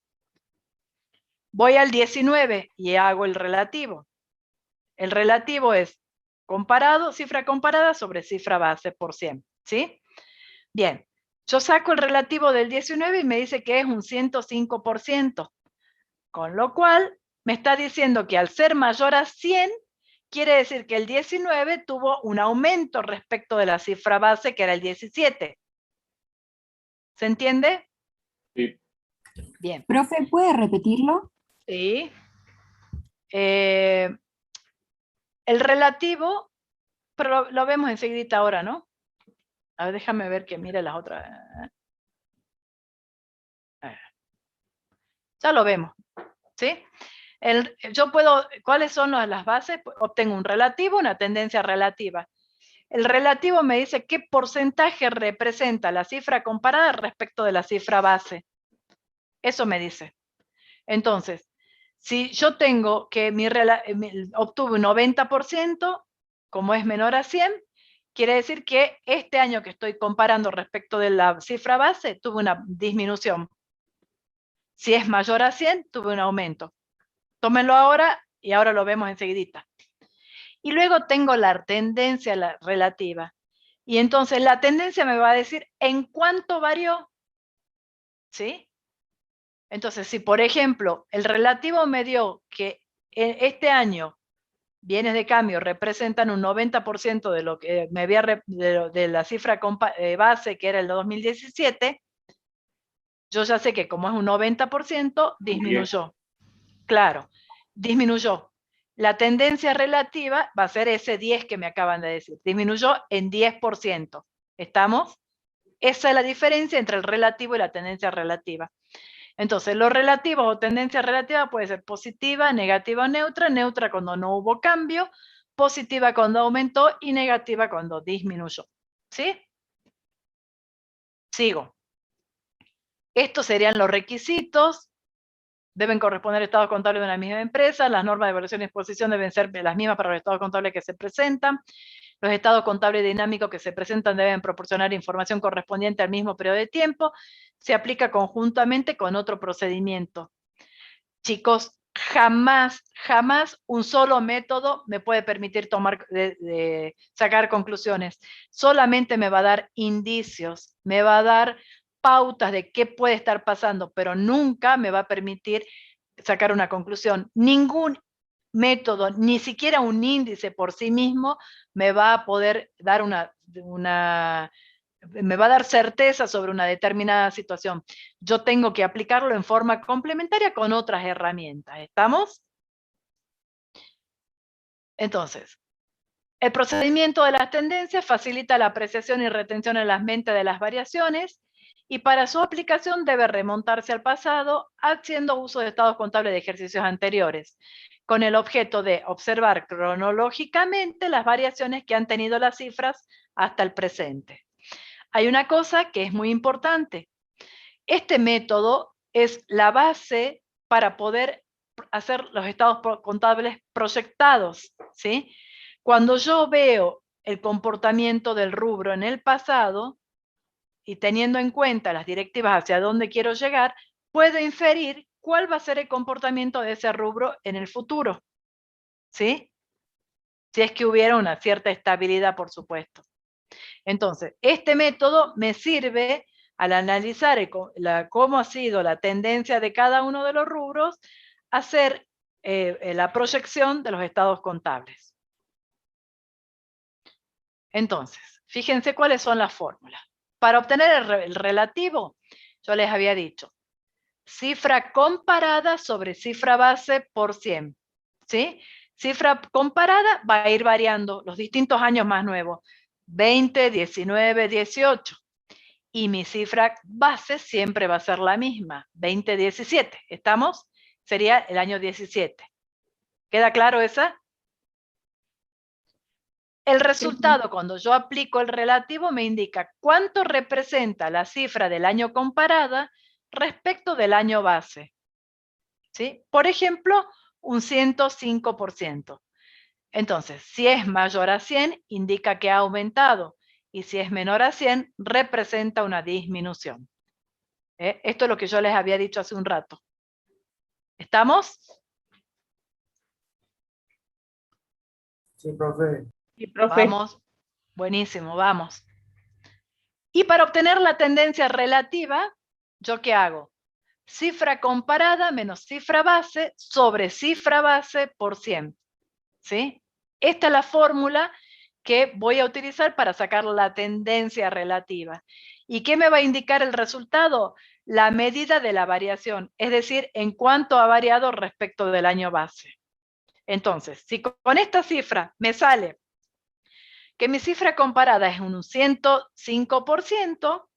Speaker 1: Voy al 19 y hago el relativo. El relativo es comparado, cifra comparada sobre cifra base por 100. ¿Sí? Bien, yo saco el relativo del 19 y me dice que es un 105%. Con lo cual, me está diciendo que al ser mayor a 100, quiere decir que el 19 tuvo un aumento respecto de la cifra base, que era el 17. ¿Se entiende?
Speaker 2: sí.
Speaker 1: Bien.
Speaker 9: Profe, ¿puede repetirlo?
Speaker 1: Sí. El relativo, pero lo vemos enseguida ahora, ¿no? A ver, déjame ver que mire las otras. Ya lo vemos, ¿sí? Yo puedo, ¿cuáles son las bases? Obtengo un relativo, una tendencia relativa. El relativo me dice qué porcentaje representa la cifra comparada respecto de la cifra base. Eso me dice. Entonces, Si yo tengo que obtuve un 90%, como es menor a 100, quiere decir que este año que estoy comparando respecto de la cifra base, tuve una disminución. Si es mayor a 100, tuve un aumento. Tómenlo ahora y ahora lo vemos enseguidita. Y luego tengo la tendencia relativa. Y entonces la tendencia me va a decir en cuánto varió. ¿Sí? Entonces, si por ejemplo el relativo me dio que este año bienes de cambio representan un 90% de lo que me había de la cifra base que era el 2017, yo ya sé que como es un 90%, disminuyó. Claro, disminuyó. La tendencia relativa va a ser ese 10 que me acaban de decir. Disminuyó en 10%. ¿Estamos? Esa es la diferencia entre el relativo y la tendencia relativa. Entonces, lo relativo o tendencia relativa puede ser positiva, negativa o neutra. Neutra cuando no hubo cambio, positiva cuando aumentó y negativa cuando disminuyó. ¿Sí? Sigo. Estos serían los requisitos. Deben corresponder estados contables de una misma empresa. Las normas de evaluación y exposición deben ser las mismas para los estados contables que se presentan. Los estados contables dinámicos que se presentan deben proporcionar información correspondiente al mismo periodo de tiempo. Se aplica conjuntamente con otro procedimiento. Chicos, jamás un solo método me puede permitir sacar conclusiones. Solamente me va a dar indicios, me va a dar pautas de qué puede estar pasando, pero nunca me va a permitir sacar una conclusión. Ningún método, ni siquiera un índice por sí mismo, me va a poder dar me va a dar certeza sobre una determinada situación. Yo tengo que aplicarlo en forma complementaria con otras herramientas. ¿Estamos? Entonces, el procedimiento de las tendencias facilita la apreciación y retención en las mentes de las variaciones, y para su aplicación debe remontarse al pasado haciendo uso de estados contables de ejercicios anteriores, con el objeto de observar cronológicamente las variaciones que han tenido las cifras hasta el presente. Hay una cosa que es muy importante. Este método es la base para poder hacer los estados contables proyectados, ¿sí? Cuando yo veo el comportamiento del rubro en el pasado y teniendo en cuenta las directivas hacia dónde quiero llegar, puedo inferir cuál va a ser el comportamiento de ese rubro en el futuro, ¿sí? Si es que hubiera una cierta estabilidad, por supuesto. Entonces, este método me sirve al analizar cómo ha sido la tendencia de cada uno de los rubros, hacer la proyección de los estados contables. Entonces, fíjense cuáles son las fórmulas. Para obtener el relativo, yo les había dicho, cifra comparada sobre cifra base por 100. ¿Sí? Cifra comparada va a ir variando los distintos años más nuevos. 20, 19, 18. Y mi cifra base siempre va a ser la misma, 2017. ¿Estamos? Sería el año 17. ¿Queda claro esa? El resultado, cuando yo aplico el relativo, me indica cuánto representa la cifra del año comparada respecto del año base. ¿Sí? Por ejemplo, un 105%. Entonces, si es mayor a 100, indica que ha aumentado. Y si es menor a 100, representa una disminución. Esto es lo que yo les había dicho hace un rato. ¿Estamos?
Speaker 10: Sí, profe.
Speaker 7: Sí, profe.
Speaker 1: Vamos. Buenísimo, vamos. Y para obtener la tendencia relativa, ¿yo qué hago? Cifra comparada menos cifra base sobre cifra base por 100. ¿Sí? Esta es la fórmula que voy a utilizar para sacar la tendencia relativa. ¿Y qué me va a indicar el resultado? La medida de la variación, es decir, en cuánto ha variado respecto del año base. Entonces, si con esta cifra me sale que mi cifra comparada es un 105%,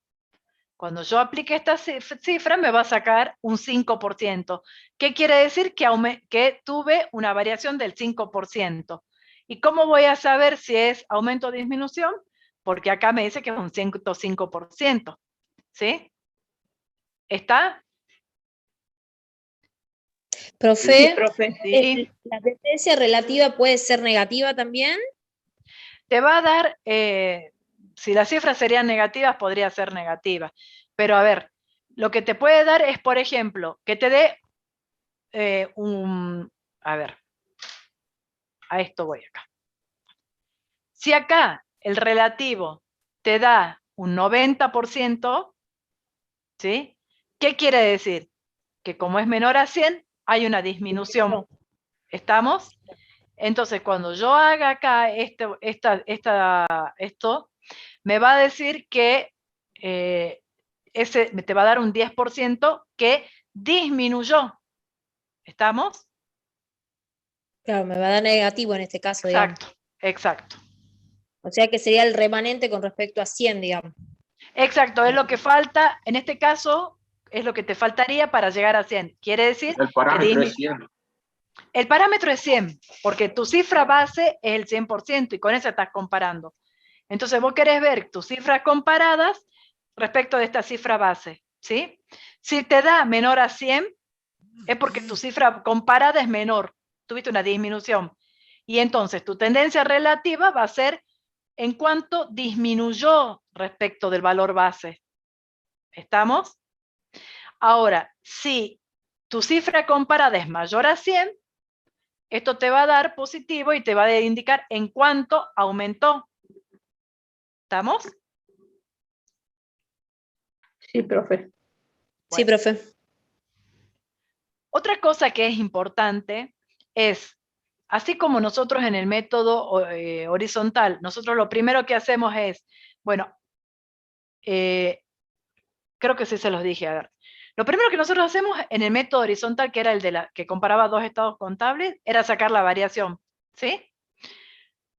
Speaker 1: cuando yo aplique esta cifra me va a sacar un 5%. ¿Qué quiere decir? Que tuve una variación del 5%. ¿Y cómo voy a saber si es aumento o disminución? Porque acá me dice que es un 105%. ¿Sí? ¿Está?
Speaker 6: Profe,
Speaker 7: profe.
Speaker 1: Sí.
Speaker 6: ¿la tendencia relativa puede ser negativa también?
Speaker 1: Te va a dar, si las cifras serían negativas, podría ser negativa. Pero a ver, lo que te puede dar es, por ejemplo, que te dé a ver, a esto voy acá. Si acá el relativo te da un 90%, ¿sí? ¿Qué quiere decir? Que como es menor a 100, hay una disminución. ¿Estamos? Entonces, cuando yo haga acá esto, me va a decir que te va a dar un 10% que disminuyó. ¿Estamos?
Speaker 6: Claro, me va a dar negativo en este caso, digamos.
Speaker 1: Exacto, exacto.
Speaker 6: O sea que sería el remanente con respecto a 100, digamos.
Speaker 1: Exacto, es lo que falta, en este caso, es lo que te faltaría para llegar a 100. Quiere decir
Speaker 2: El parámetro es 100.
Speaker 1: El parámetro es 100, porque tu cifra base es el 100% y con eso estás comparando. Entonces vos querés ver tus cifras comparadas respecto de esta cifra base, ¿sí? Si te da menor a 100, es porque tu cifra comparada es menor, tuviste una disminución. Y entonces tu tendencia relativa va a ser en cuánto disminuyó respecto del valor base. ¿Estamos? Ahora, si tu cifra comparada es mayor a 100, esto te va a dar positivo y te va a indicar en cuánto aumentó. ¿Estamos?
Speaker 7: Sí, profe.
Speaker 6: Sí, profe.
Speaker 1: Otra cosa que es importante es, así como nosotros en el método horizontal, nosotros lo primero que hacemos es, bueno, creo que sí se los dije, a ver. Lo primero que nosotros hacemos en el método horizontal, que era el de que comparaba dos estados contables, era sacar la variación, ¿sí?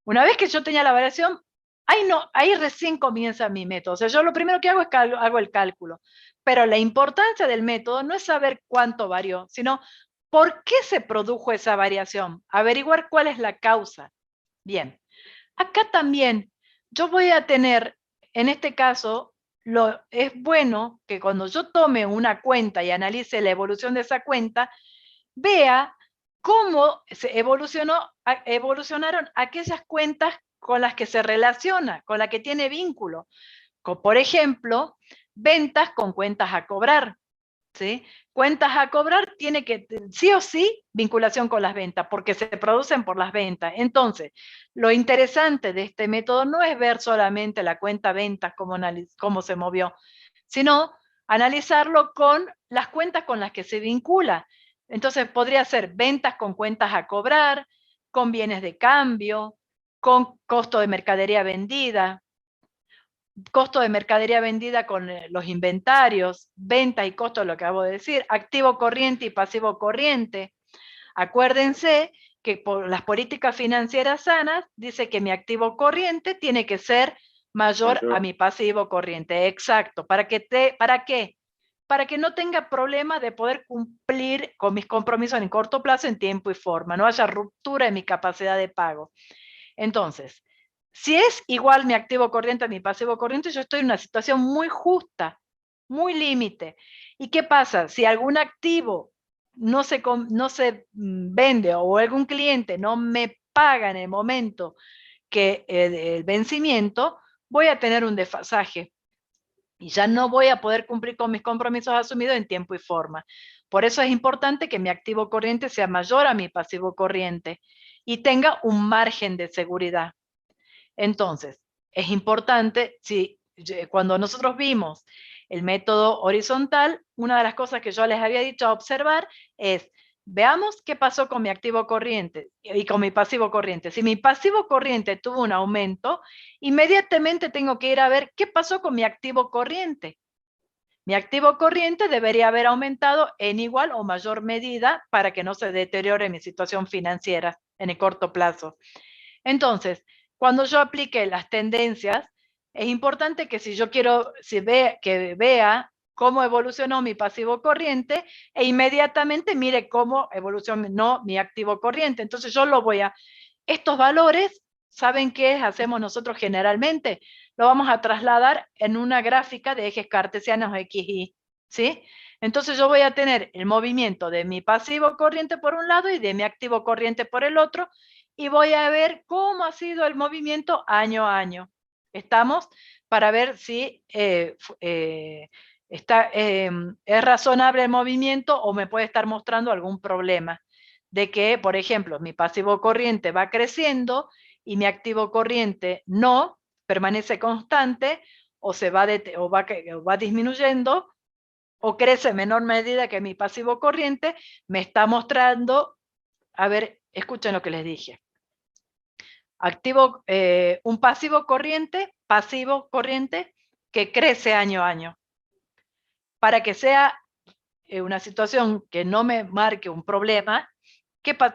Speaker 1: Una vez que yo tenía la variación, ahí recién comienza mi método. O sea, yo lo primero que hago es hago el cálculo. Pero la importancia del método no es saber cuánto varió, sino por qué se produjo esa variación. Averiguar cuál es la causa. Bien. Acá también yo voy a tener, en este caso, es bueno que cuando yo tome una cuenta y analice la evolución de esa cuenta, vea cómo se evolucionaron aquellas cuentas con las que se relaciona, con las que tiene vínculo. Por ejemplo, ventas con cuentas a cobrar. ¿Sí? Cuentas a cobrar tiene que, sí o sí, vinculación con las ventas, porque se producen por las ventas. Entonces, lo interesante de este método no es ver solamente la cuenta ventas, cómo se movió, sino analizarlo con las cuentas con las que se vincula. Entonces, podría ser ventas con cuentas a cobrar, con bienes de cambio, con costo de mercadería vendida, costo de mercadería vendida con los inventarios, venta y costo, lo que acabo de decir, activo corriente y pasivo corriente. Acuérdense que por las políticas financieras sanas, dice que mi activo corriente tiene que ser mayor a mi pasivo corriente. Exacto. ¿Para qué? Para que no tenga problema de poder cumplir con mis compromisos en corto plazo, en tiempo y forma, no haya ruptura en mi capacidad de pago. Entonces, si es igual mi activo corriente a mi pasivo corriente, yo estoy en una situación muy justa, muy límite. ¿Y qué pasa? Si algún activo no se vende o algún cliente no me paga en el momento que el vencimiento, voy a tener un desfasaje y ya no voy a poder cumplir con mis compromisos asumidos en tiempo y forma. Por eso es importante que mi activo corriente sea mayor a mi pasivo corriente y tenga un margen de seguridad. Entonces, es importante, cuando nosotros vimos el método horizontal, una de las cosas que yo les había dicho a observar es, veamos qué pasó con mi activo corriente y con mi pasivo corriente. Si mi pasivo corriente tuvo un aumento, inmediatamente tengo que ir a ver qué pasó con mi activo corriente. Mi activo corriente debería haber aumentado en igual o mayor medida para que no se deteriore mi situación financiera en el corto plazo. Entonces, cuando yo aplique las tendencias, es importante que si yo quiero que vea cómo evolucionó mi pasivo corriente e inmediatamente mire cómo evolucionó mi activo corriente. Entonces yo estos valores, ¿saben qué hacemos nosotros generalmente? Lo vamos a trasladar en una gráfica de ejes cartesianos X, Y. ¿sí? Entonces yo voy a tener el movimiento de mi pasivo corriente por un lado y de mi activo corriente por el otro, y voy a ver cómo ha sido el movimiento año a año. ¿Estamos? Para ver si es razonable el movimiento o me puede estar mostrando algún problema. De que, por ejemplo, mi pasivo corriente va creciendo y mi activo corriente no, permanece constante, o va disminuyendo, o crece en menor medida que mi pasivo corriente, me está mostrando, a ver, escuchen lo que les dije. Un pasivo corriente que crece año a año. Para que sea una situación que no me marque un problema,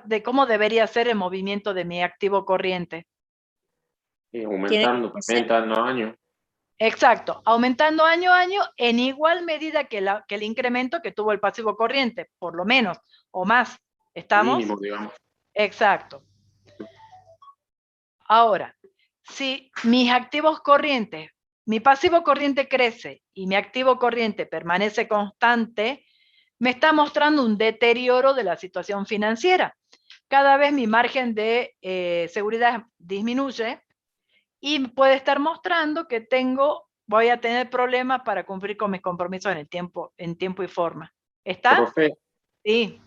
Speaker 1: de cómo debería ser el movimiento de mi activo corriente.
Speaker 2: Aumentando año.
Speaker 1: Exacto, aumentando año a año en igual medida que el incremento que tuvo el pasivo corriente, por lo menos, o más. ¿Estamos?
Speaker 2: Mínimo, digamos.
Speaker 1: Exacto. Ahora, si mis activos corrientes, mi pasivo corriente crece y mi activo corriente permanece constante, me está mostrando un deterioro de la situación financiera. Cada vez mi margen de seguridad disminuye y puede estar mostrando que voy a tener problemas para cumplir con mis compromisos en tiempo y forma. ¿Está?
Speaker 2: Profe,
Speaker 1: sí.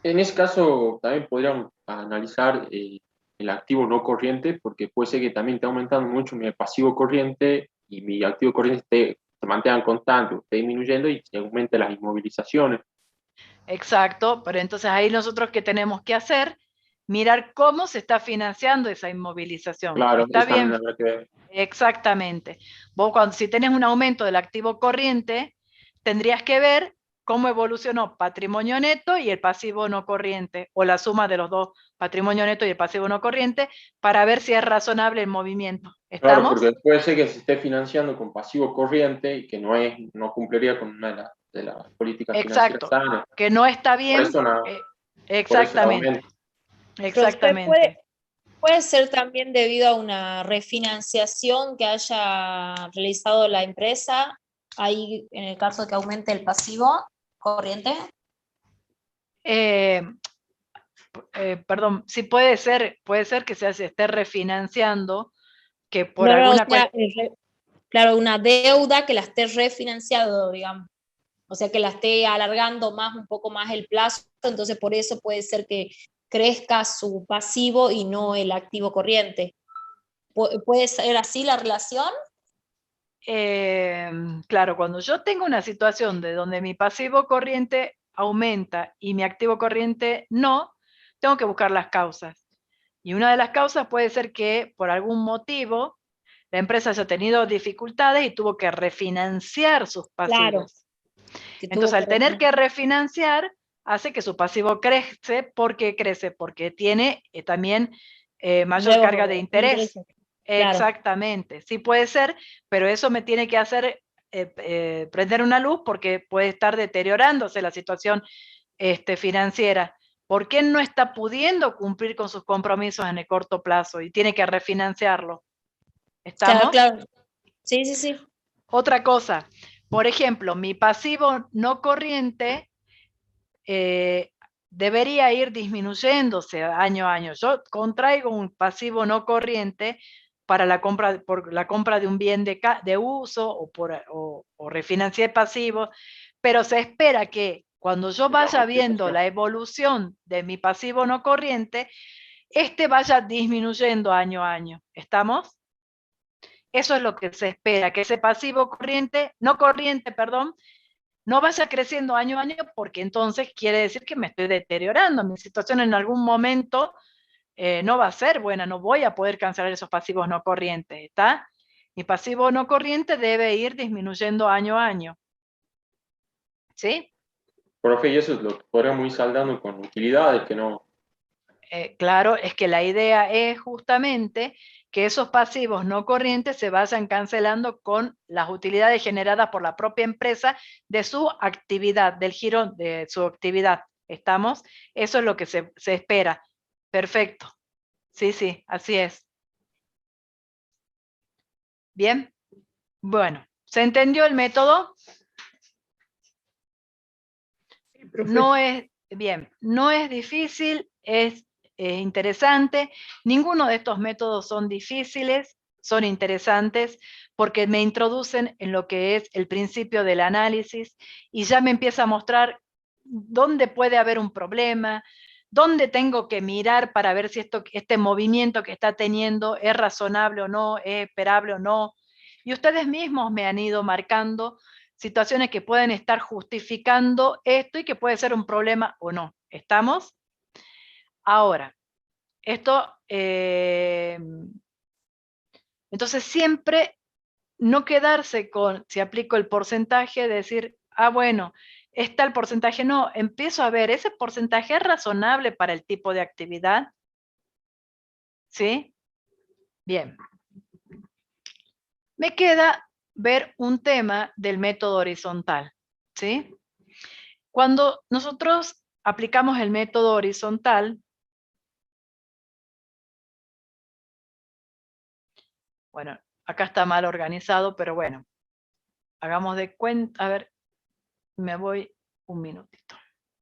Speaker 2: En ese caso también podríamos analizar el activo no corriente, porque puede ser que también esté aumentando mucho mi pasivo corriente y mi activo corriente se mantenga constante, esté disminuyendo y se aumente las inmovilizaciones.
Speaker 1: Exacto, pero entonces ahí nosotros ¿qué tenemos que hacer? Mirar cómo se está financiando esa inmovilización.
Speaker 2: Claro,
Speaker 1: ¿Está bien?
Speaker 2: habrá que ver.
Speaker 1: Exactamente. Vos si tenés un aumento del activo corriente, tendrías que ver cómo evolucionó patrimonio neto y el pasivo no corriente, o la suma de los dos, patrimonio neto y el pasivo no corriente, para ver si es razonable el movimiento. ¿Estamos?
Speaker 2: Claro, porque puede ser que se esté financiando con pasivo corriente y que no cumpliría con una de las políticas
Speaker 1: Exacto,
Speaker 2: financieras sanas.
Speaker 1: que no está bien.
Speaker 2: Por eso
Speaker 1: Exactamente. Exactamente.
Speaker 6: Profe, puede ser también debido a una refinanciación que haya realizado la empresa, ahí en el caso de que aumente el pasivo corriente.
Speaker 1: Perdón, sí puede ser que se esté refinanciando, que por alguna
Speaker 6: claro, una deuda que la esté refinanciando, digamos. O sea, que la esté alargando un poco más el plazo, entonces por eso puede ser que crezca su pasivo y no el activo corriente. ¿Puede ser así la relación?
Speaker 1: Claro, cuando yo tengo una situación de donde mi pasivo corriente aumenta y mi activo corriente no, tengo que buscar las causas. Y una de las causas puede ser que por algún motivo la empresa haya tenido dificultades y tuvo que refinanciar sus pasivos.
Speaker 6: Claro.
Speaker 1: Entonces, al tener que refinanciar, hace que su pasivo crece. ¿Por qué crece? Porque tiene también mayor carga de interés.
Speaker 6: Claro.
Speaker 1: Exactamente, sí puede ser, pero eso me tiene que hacer prender una luz porque puede estar deteriorándose la situación financiera. ¿Por qué no está pudiendo cumplir con sus compromisos en el corto plazo y tiene que refinanciarlo? ¿Estamos?
Speaker 6: Claro, claro. Sí, sí, sí.
Speaker 1: Otra cosa, por ejemplo, mi pasivo no corriente debería ir disminuyéndose año a año. Yo contraigo un pasivo no corriente por la compra de un bien de uso o refinancié pasivos, pero se espera que cuando yo vaya viendo la evolución de mi pasivo no corriente, vaya disminuyendo año a año. ¿Estamos? Eso es lo que se espera, que ese pasivo no corriente, no vaya creciendo año a año, porque entonces quiere decir que me estoy deteriorando. Mi situación en algún momento no va a ser buena, no voy a poder cancelar esos pasivos no corrientes, ¿está? Mi pasivo no corriente debe ir disminuyendo año a año. ¿Sí?
Speaker 2: Profe, y eso es lo que podríamos ir saldando con utilidades, que no...
Speaker 1: Claro, es que la idea es justamente que esos pasivos no corrientes se vayan cancelando con las utilidades generadas por la propia empresa de su actividad, del giro de su actividad. ¿Estamos? Eso es lo que se espera. Perfecto. Sí, sí, así es. Bien. Bueno, ¿se entendió el método?
Speaker 7: profe.
Speaker 1: No es, bien, no es difícil, es interesante. Ninguno de estos métodos son difíciles, son interesantes, porque me introducen en lo que es el principio del análisis y ya me empieza a mostrar dónde puede haber un problema, dónde tengo que mirar para ver si este movimiento que está teniendo es razonable o no, es esperable o no. Y ustedes mismos me han ido marcando situaciones que pueden estar justificando esto y que puede ser un problema o no. ¿Estamos? Ahora, esto, entonces siempre no quedarse con, si aplico el porcentaje, decir, bueno, está el porcentaje, no, empiezo a ver, ¿ese porcentaje es razonable para el tipo de actividad? ¿Sí? Bien. Me queda ver un tema del método horizontal, ¿sí? Cuando nosotros aplicamos el método horizontal, bueno, acá está mal organizado, pero bueno, hagamos de cuenta, a ver, me voy un minutito.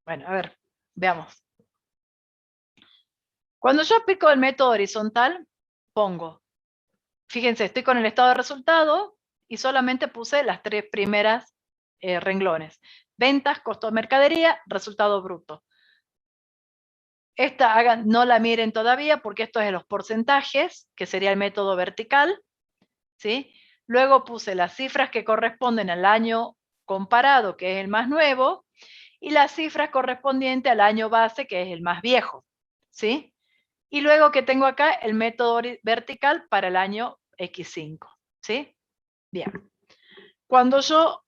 Speaker 1: Bueno, a ver, veamos. Cuando yo aplico el método horizontal, pongo, fíjense, estoy con el estado de resultado y solamente puse las 3 primeras renglones. Ventas, costo de mercadería, resultado bruto. Esta no la miren todavía porque esto es de los porcentajes, que sería el método vertical, ¿sí? Luego puse las cifras que corresponden al año comparado, que es el más nuevo, y las cifras correspondientes al año base, que es el más viejo, ¿sí? Y luego que tengo acá el método vertical para el año X5, ¿sí? Bien. Cuando yo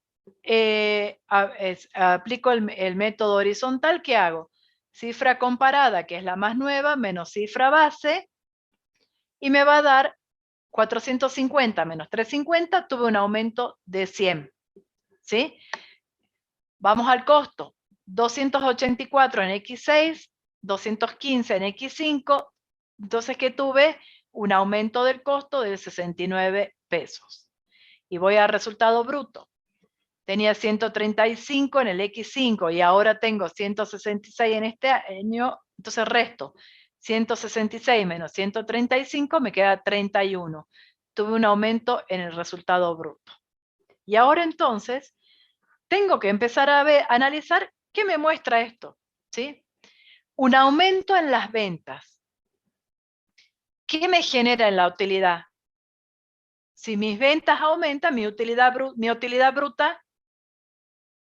Speaker 1: aplico el método horizontal, ¿qué hago? Cifra comparada, que es la más nueva, menos cifra base, y me va a dar 450 menos 350, tuve un aumento de 100, ¿sí? Vamos al costo, 284 en X6, 215 en X5, entonces que tuve un aumento del costo de 69 pesos. Y voy al resultado bruto. Tenía 135 en el X5 y ahora tengo 166 en este año, entonces resto 166 menos 135 me queda 31. Tuve un aumento en el resultado bruto. Y ahora entonces tengo que empezar a analizar qué me muestra esto, ¿sí? Un aumento en las ventas. ¿Qué me genera en la utilidad? Si mis ventas aumentan, mi utilidad bruta,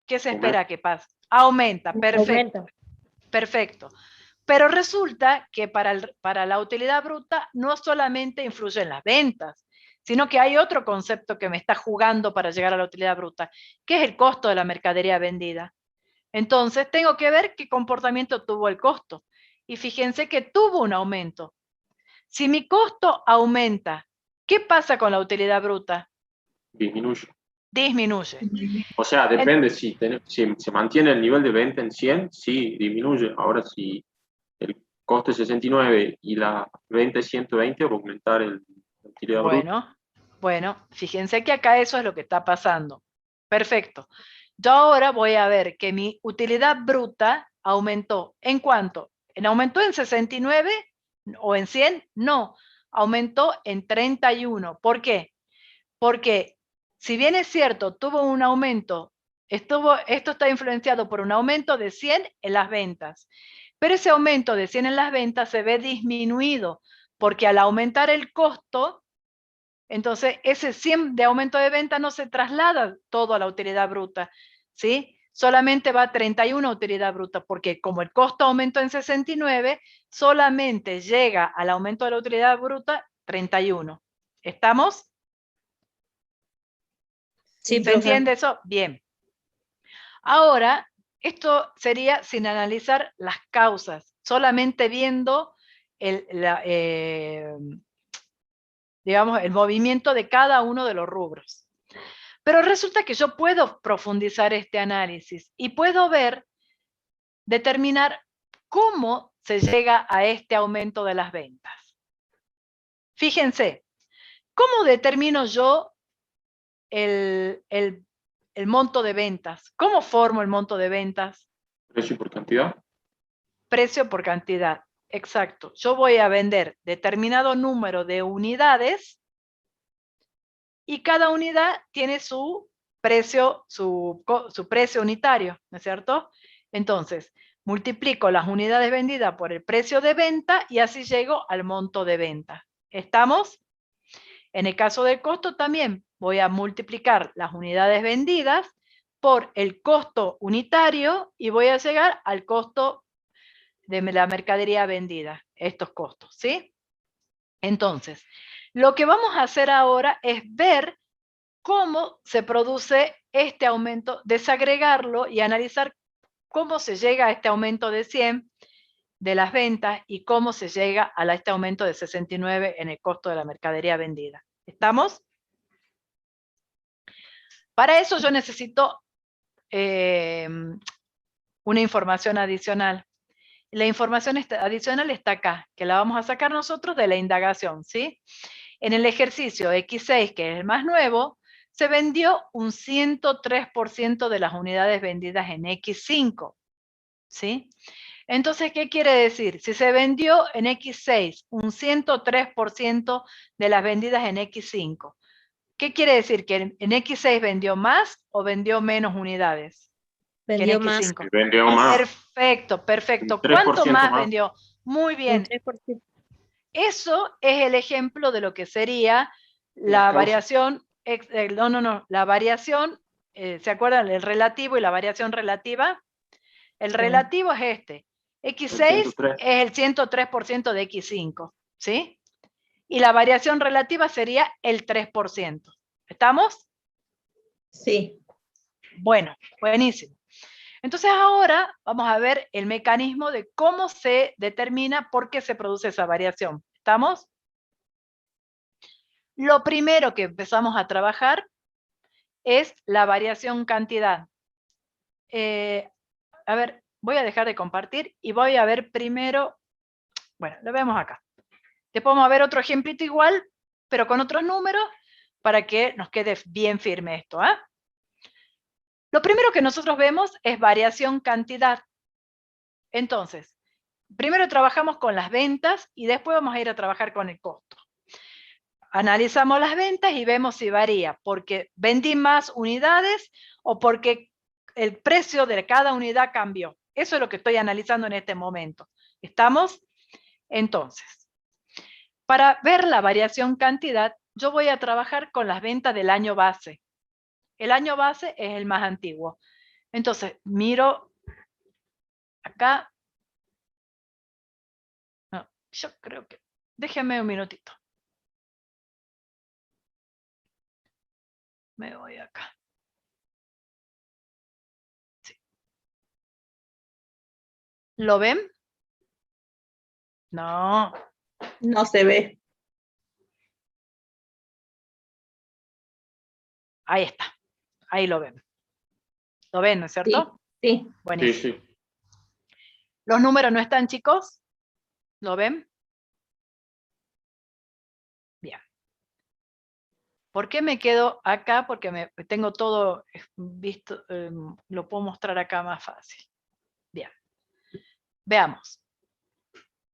Speaker 1: ¿qué se espera que pase? Aumenta, perfecto.
Speaker 6: Aumenta.
Speaker 1: Perfecto. Pero resulta que para la utilidad bruta no solamente influyen las ventas, sino que hay otro concepto que me está jugando para llegar a la utilidad bruta, que es el costo de la mercadería vendida. Entonces tengo que ver qué comportamiento tuvo el costo. Y fíjense que tuvo un aumento. Si mi costo aumenta, ¿qué pasa con la utilidad bruta?
Speaker 2: Disminuye.
Speaker 1: Disminuye.
Speaker 2: O sea, depende, si se mantiene el nivel de venta en 100, sí, disminuye. Ahora, si el costo es 69 y la venta es 120, va a aumentar la utilidad bruta.
Speaker 1: Bueno, fíjense que acá eso es lo que está pasando. Perfecto. Yo ahora voy a ver que mi utilidad bruta aumentó. ¿En cuánto? ¿Aumentó en 69 o en 100? No, aumentó en 31. ¿Por qué? Porque si bien es cierto, tuvo un aumento, esto está influenciado por un aumento de 100 en las ventas. Pero ese aumento de 100 en las ventas se ve disminuido porque al aumentar el costo, entonces ese 100 de aumento de venta no se traslada todo a la utilidad bruta, ¿sí? Solamente va a 31 utilidad bruta, porque como el costo aumentó en 69, solamente llega al aumento de la utilidad bruta 31. ¿Estamos?
Speaker 6: Sí,
Speaker 1: ¿Se entiende eso? Bien. Ahora, esto sería sin analizar las causas, solamente viendo digamos, el movimiento de cada uno de los rubros. Pero resulta que yo puedo profundizar este análisis y puedo determinar cómo se llega a este aumento de las ventas. Fíjense, ¿cómo determino yo el monto de ventas? ¿Cómo formo el monto de ventas?
Speaker 2: Precio por cantidad.
Speaker 1: Precio por cantidad, exacto. Yo voy a vender determinado número de unidades y cada unidad tiene su precio, su precio unitario, ¿no es cierto? Entonces, multiplico las unidades vendidas por el precio de venta y así llego al monto de venta. ¿Estamos? En el caso del costo también voy a multiplicar las unidades vendidas por el costo unitario y voy a llegar al costo de la mercadería vendida, estos costos, ¿sí? Entonces, lo que vamos a hacer ahora es ver cómo se produce este aumento, desagregarlo y analizar cómo se llega a este aumento de 100 de las ventas y cómo se llega a este aumento de 69 en el costo de la mercadería vendida. ¿Estamos? Para eso yo necesito una información adicional. La información adicional está acá, que la vamos a sacar nosotros de la indagación, ¿sí? En el ejercicio X6, que es el más nuevo, se vendió un 103% de las unidades vendidas en X5, ¿sí? Entonces, ¿qué quiere decir? Si se vendió en X6 un 103% de las vendidas en X5, ¿qué quiere decir? ¿Que en X6 vendió más o vendió menos unidades?
Speaker 6: Vendió
Speaker 1: que en
Speaker 6: más.
Speaker 1: X5.
Speaker 2: Vendió más.
Speaker 1: Perfecto, perfecto.
Speaker 2: Un 3%
Speaker 1: ¿Cuánto más
Speaker 2: más.
Speaker 1: vendió? Muy bien.
Speaker 6: Un 3%.
Speaker 1: Eso es el ejemplo de lo que sería
Speaker 2: La
Speaker 1: la
Speaker 2: causa.
Speaker 1: variación, la variación, ¿se acuerdan? El relativo y la variación relativa. El relativo es este. X6
Speaker 2: 103.
Speaker 1: es el 103% de X5, ¿sí? Y la variación relativa sería el 3%. ¿Estamos?
Speaker 7: Sí.
Speaker 1: Bueno, buenísimo. Entonces ahora vamos a ver el mecanismo de cómo se determina por qué se produce esa variación. ¿Estamos? Lo primero que empezamos a trabajar es la variación cantidad. A ver, voy a dejar de compartir y voy a ver primero, bueno, lo vemos acá. Después vamos a ver otro ejemplito igual, pero con otros números, para que nos quede bien firme esto. Lo primero que nosotros vemos es variación cantidad. Entonces, primero trabajamos con las ventas y después vamos a ir a trabajar con el costo. Analizamos las ventas y vemos si varía porque vendí más unidades o porque el precio de cada unidad cambió. Eso es lo que estoy analizando en este momento. ¿Estamos? Entonces, para ver la variación cantidad, yo voy a trabajar con las ventas del año base. El año base es el más antiguo. Entonces, miro acá. No, yo creo que... Déjenme un minutito. Me voy acá. Sí. ¿Lo ven? No.
Speaker 7: No se ve.
Speaker 1: Ahí está. Ahí lo ven. ¿Lo ven, no es cierto?
Speaker 7: Sí, sí.
Speaker 1: Buenísimo.
Speaker 2: Sí, sí.
Speaker 1: ¿Los números no están, chicos? ¿Lo ven? Bien. ¿Por qué me quedo acá? Porque tengo todo visto, lo puedo mostrar acá más fácil. Bien. Veamos.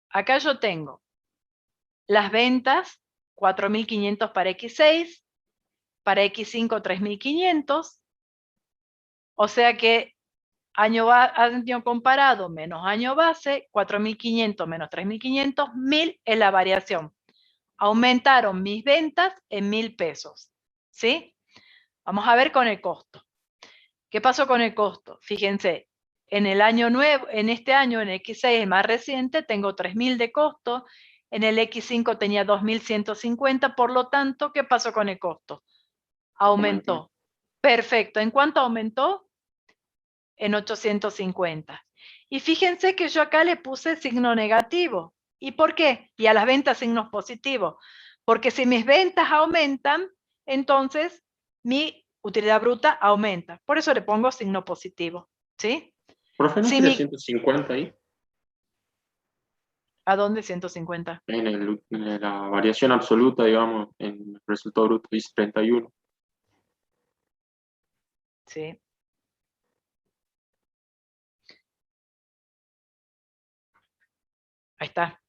Speaker 1: Acá yo tengo las ventas, 4.500 para X6, para X5 3.500, o sea que año comparado menos año base, 4.500 menos 3.500, 1.000 es la variación. Aumentaron mis ventas en 1.000 pesos, ¿sí? Vamos a ver con el costo. ¿Qué pasó con el costo? Fíjense, en el año nuevo, en este año, en X6, el más reciente, tengo 3.000 de costo, en el X5 tenía 2.150, por lo tanto, ¿qué pasó con el costo? Aumentó. Perfecto. ¿En cuánto aumentó? En 850. Y fíjense que yo acá le puse signo negativo. ¿Y por qué? Y a las ventas signos positivos. Porque si mis ventas aumentan, entonces mi utilidad bruta aumenta. Por eso le pongo signo positivo. ¿Sí?
Speaker 2: Profe, ¿no
Speaker 1: Si
Speaker 2: sería 150 ahí?
Speaker 1: ¿A dónde 150?
Speaker 2: En la variación absoluta, digamos, en el resultado bruto dice 31.
Speaker 1: Sí. Ahí está.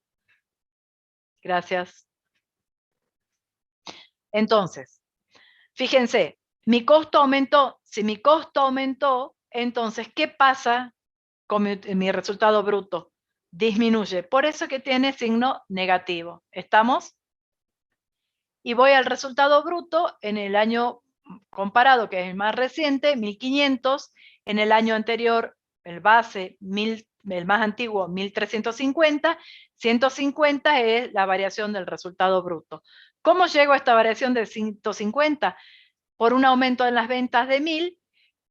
Speaker 1: Gracias. Entonces, fíjense, mi costo aumentó. Si mi costo aumentó, entonces, ¿qué pasa con mi resultado bruto? Disminuye. Por eso que tiene signo negativo. ¿Estamos? Y voy al resultado bruto en el año comparado, que es el más reciente, 1500, en el año anterior, el base, el más antiguo, 1350, 150 es la variación del resultado bruto. ¿Cómo llego a esta variación de 150? Por un aumento en las ventas de 1000,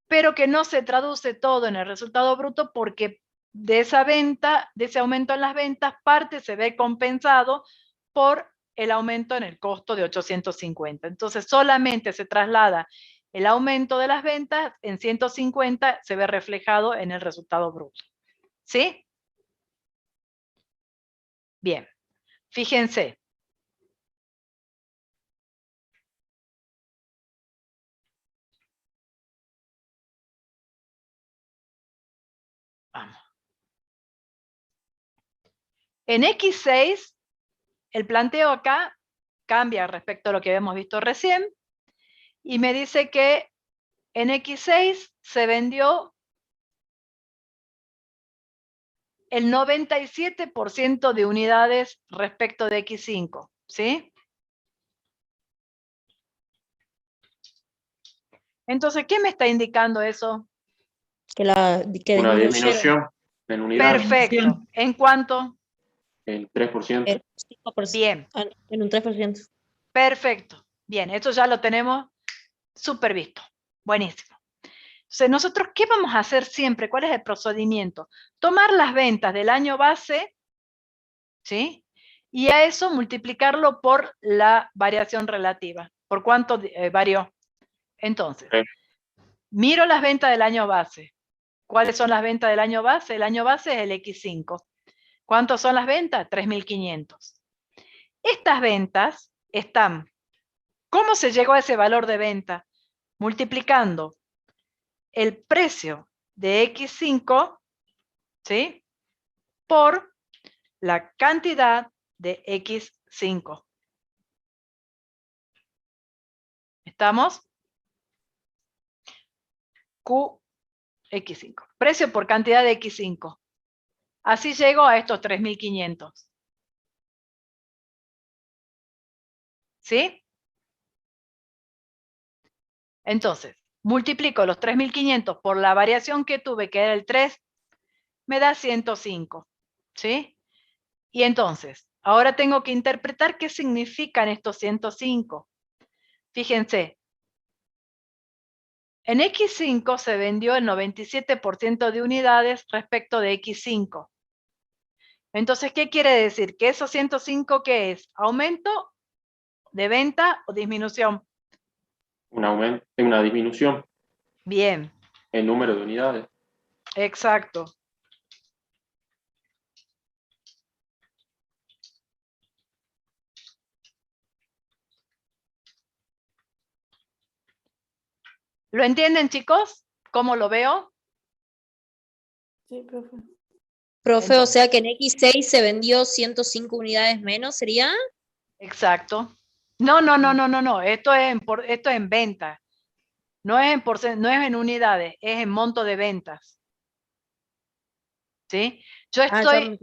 Speaker 1: pero que no se traduce todo en el resultado bruto porque de esa venta, de ese aumento en las ventas, parte se ve compensado por el aumento en el costo de 850. Entonces solamente se traslada el aumento de las ventas en 150, se ve reflejado en el resultado bruto. ¿Sí? Bien, fíjense. Vamos. En X6, el planteo acá cambia respecto a lo que habíamos visto recién, y me dice que en X6 se vendió el 97% de unidades respecto de X5, ¿sí? Entonces, ¿qué me está indicando eso?
Speaker 6: Que
Speaker 2: Una
Speaker 6: disminuyeron.
Speaker 2: disminución en unidades.
Speaker 1: Perfecto. ¿En cuánto?
Speaker 2: El 3%.
Speaker 6: En 5%.
Speaker 1: Bien.
Speaker 6: En un 3%.
Speaker 1: Perfecto. Bien, esto ya lo tenemos súper visto. Buenísimo. Entonces, nosotros, ¿qué vamos a hacer siempre? ¿Cuál es el procedimiento? Tomar las ventas del año base, ¿sí? Y a eso multiplicarlo por la variación relativa. ¿Por cuánto varió? Entonces, miro las ventas del año base. ¿Cuáles son las ventas del año base? El año base es el X5. ¿Cuántas son las ventas? 3.500. Estas ventas están, ¿cómo se llegó a ese valor de venta? Multiplicando el precio de X5, ¿sí? Por la cantidad de X5. ¿Estamos? QX5. Precio por cantidad de X5. Así llego a estos 3.500. ¿Sí? Entonces, multiplico los 3.500 por la variación que tuve, que era el 3, me da 105. ¿Sí? Y entonces, ahora tengo que interpretar qué significan estos 105. Fíjense, en X5 se vendió el 97% de unidades respecto de X5. Entonces, ¿qué quiere decir? Que esos 105, ¿qué es? ¿Aumento de venta o disminución?
Speaker 2: Un aumento, una disminución.
Speaker 1: Bien.
Speaker 2: El número de unidades.
Speaker 1: Exacto. ¿Lo entienden, chicos? ¿Cómo lo veo?
Speaker 10: Sí, profe.
Speaker 6: Profe,
Speaker 1: Entonces,
Speaker 6: o sea que en X6 se vendió 105 unidades menos, ¿sería?
Speaker 1: exacto. No. Esto es en venta. No es no es en unidades, es en monto de ventas. ¿Sí? Yo estoy,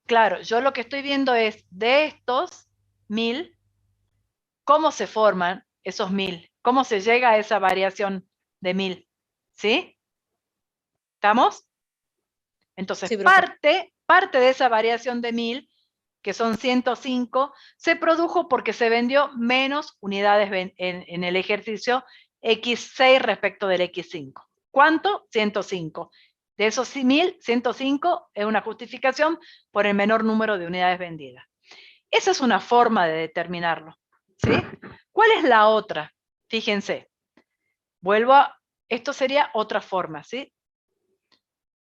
Speaker 1: claro, yo lo que estoy viendo es de estos 1000, ¿cómo se forman esos 1000? ¿Cómo se llega a esa variación de 1000? ¿Sí? ¿Estamos? Entonces,
Speaker 6: Sí,
Speaker 1: parte de esa variación de 1000, que son 105, se produjo porque se vendió menos unidades en el ejercicio X6 respecto del X5. ¿Cuánto? 105. De esos 1000, 105 es una justificación por el menor número de unidades vendidas. Esa es una forma de determinarlo. ¿Sí? ¿Cuál es la otra? Fíjense. Esto sería otra forma, ¿sí?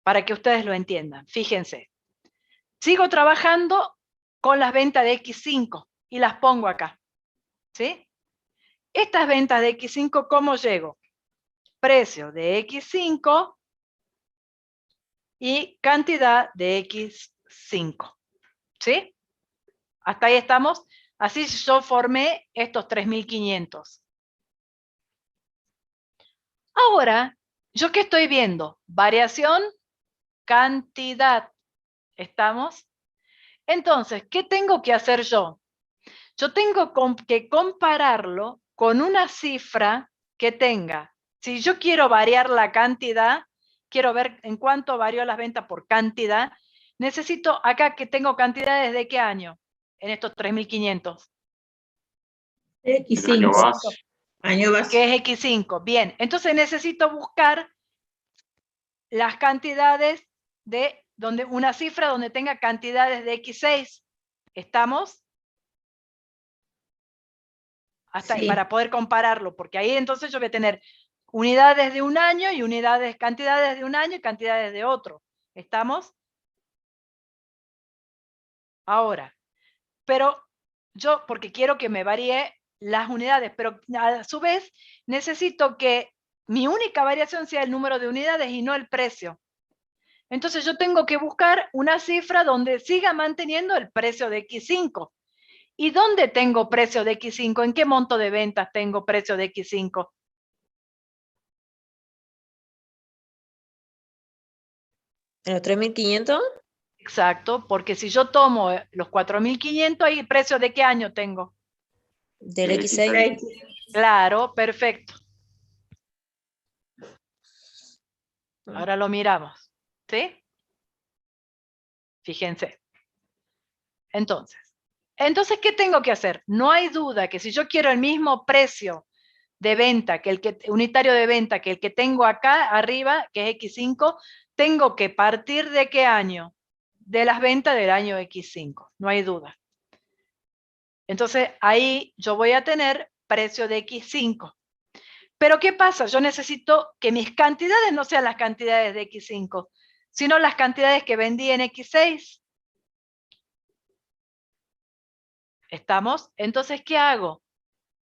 Speaker 1: Para que ustedes lo entiendan. Fíjense. Sigo trabajando con las ventas de X5 y las pongo acá. ¿Sí? Estas ventas de X5, ¿cómo llego? Precio de X5 y cantidad de X5. ¿Sí? Hasta ahí estamos. Así yo formé estos 3.500. Ahora, ¿yo qué estoy viendo? Variación, cantidad. ¿Estamos? Entonces, ¿qué tengo que hacer yo? Yo tengo que compararlo con una cifra que tenga. Si yo quiero variar la cantidad, quiero ver en cuánto varió las ventas por cantidad, necesito acá que tengo cantidades de qué año, en estos 3.500.
Speaker 2: El año
Speaker 7: X5.
Speaker 2: base.
Speaker 7: Año base.
Speaker 1: Que es X5. Bien, entonces necesito buscar las cantidades de donde una cifra donde tenga cantidades de X6. ¿Estamos? Hasta
Speaker 7: Sí.
Speaker 1: para poder compararlo, porque ahí entonces yo voy a tener unidades de un año y unidades, cantidades de un año y cantidades de otro. ¿Estamos? Ahora, pero yo, porque quiero que me varíe las unidades, pero a su vez necesito que mi única variación sea el número de unidades y no el precio. Entonces yo tengo que buscar una cifra donde siga manteniendo el precio de X5. ¿Y dónde tengo precio de X5? ¿En qué monto de ventas tengo precio de X5?
Speaker 6: ¿En los 3.500?
Speaker 1: Exacto, porque si yo tomo los 4.500, ¿ahí precio de qué año tengo?
Speaker 6: Del
Speaker 2: Del
Speaker 6: X6.
Speaker 1: Claro, perfecto. Ahora lo miramos, ¿sí? Fíjense. Entonces, ¿qué tengo que hacer? No hay duda que si yo quiero el mismo precio de venta, unitario de venta, que el que tengo acá arriba, que es X5, tengo que partir ¿de qué año? De las ventas del año X5, no hay duda. Entonces, ahí yo voy a tener precio de X5. Pero ¿qué pasa? Yo necesito que mis cantidades no sean las cantidades de X5, sino las cantidades que vendí en X6. ¿Estamos? Entonces, ¿qué hago?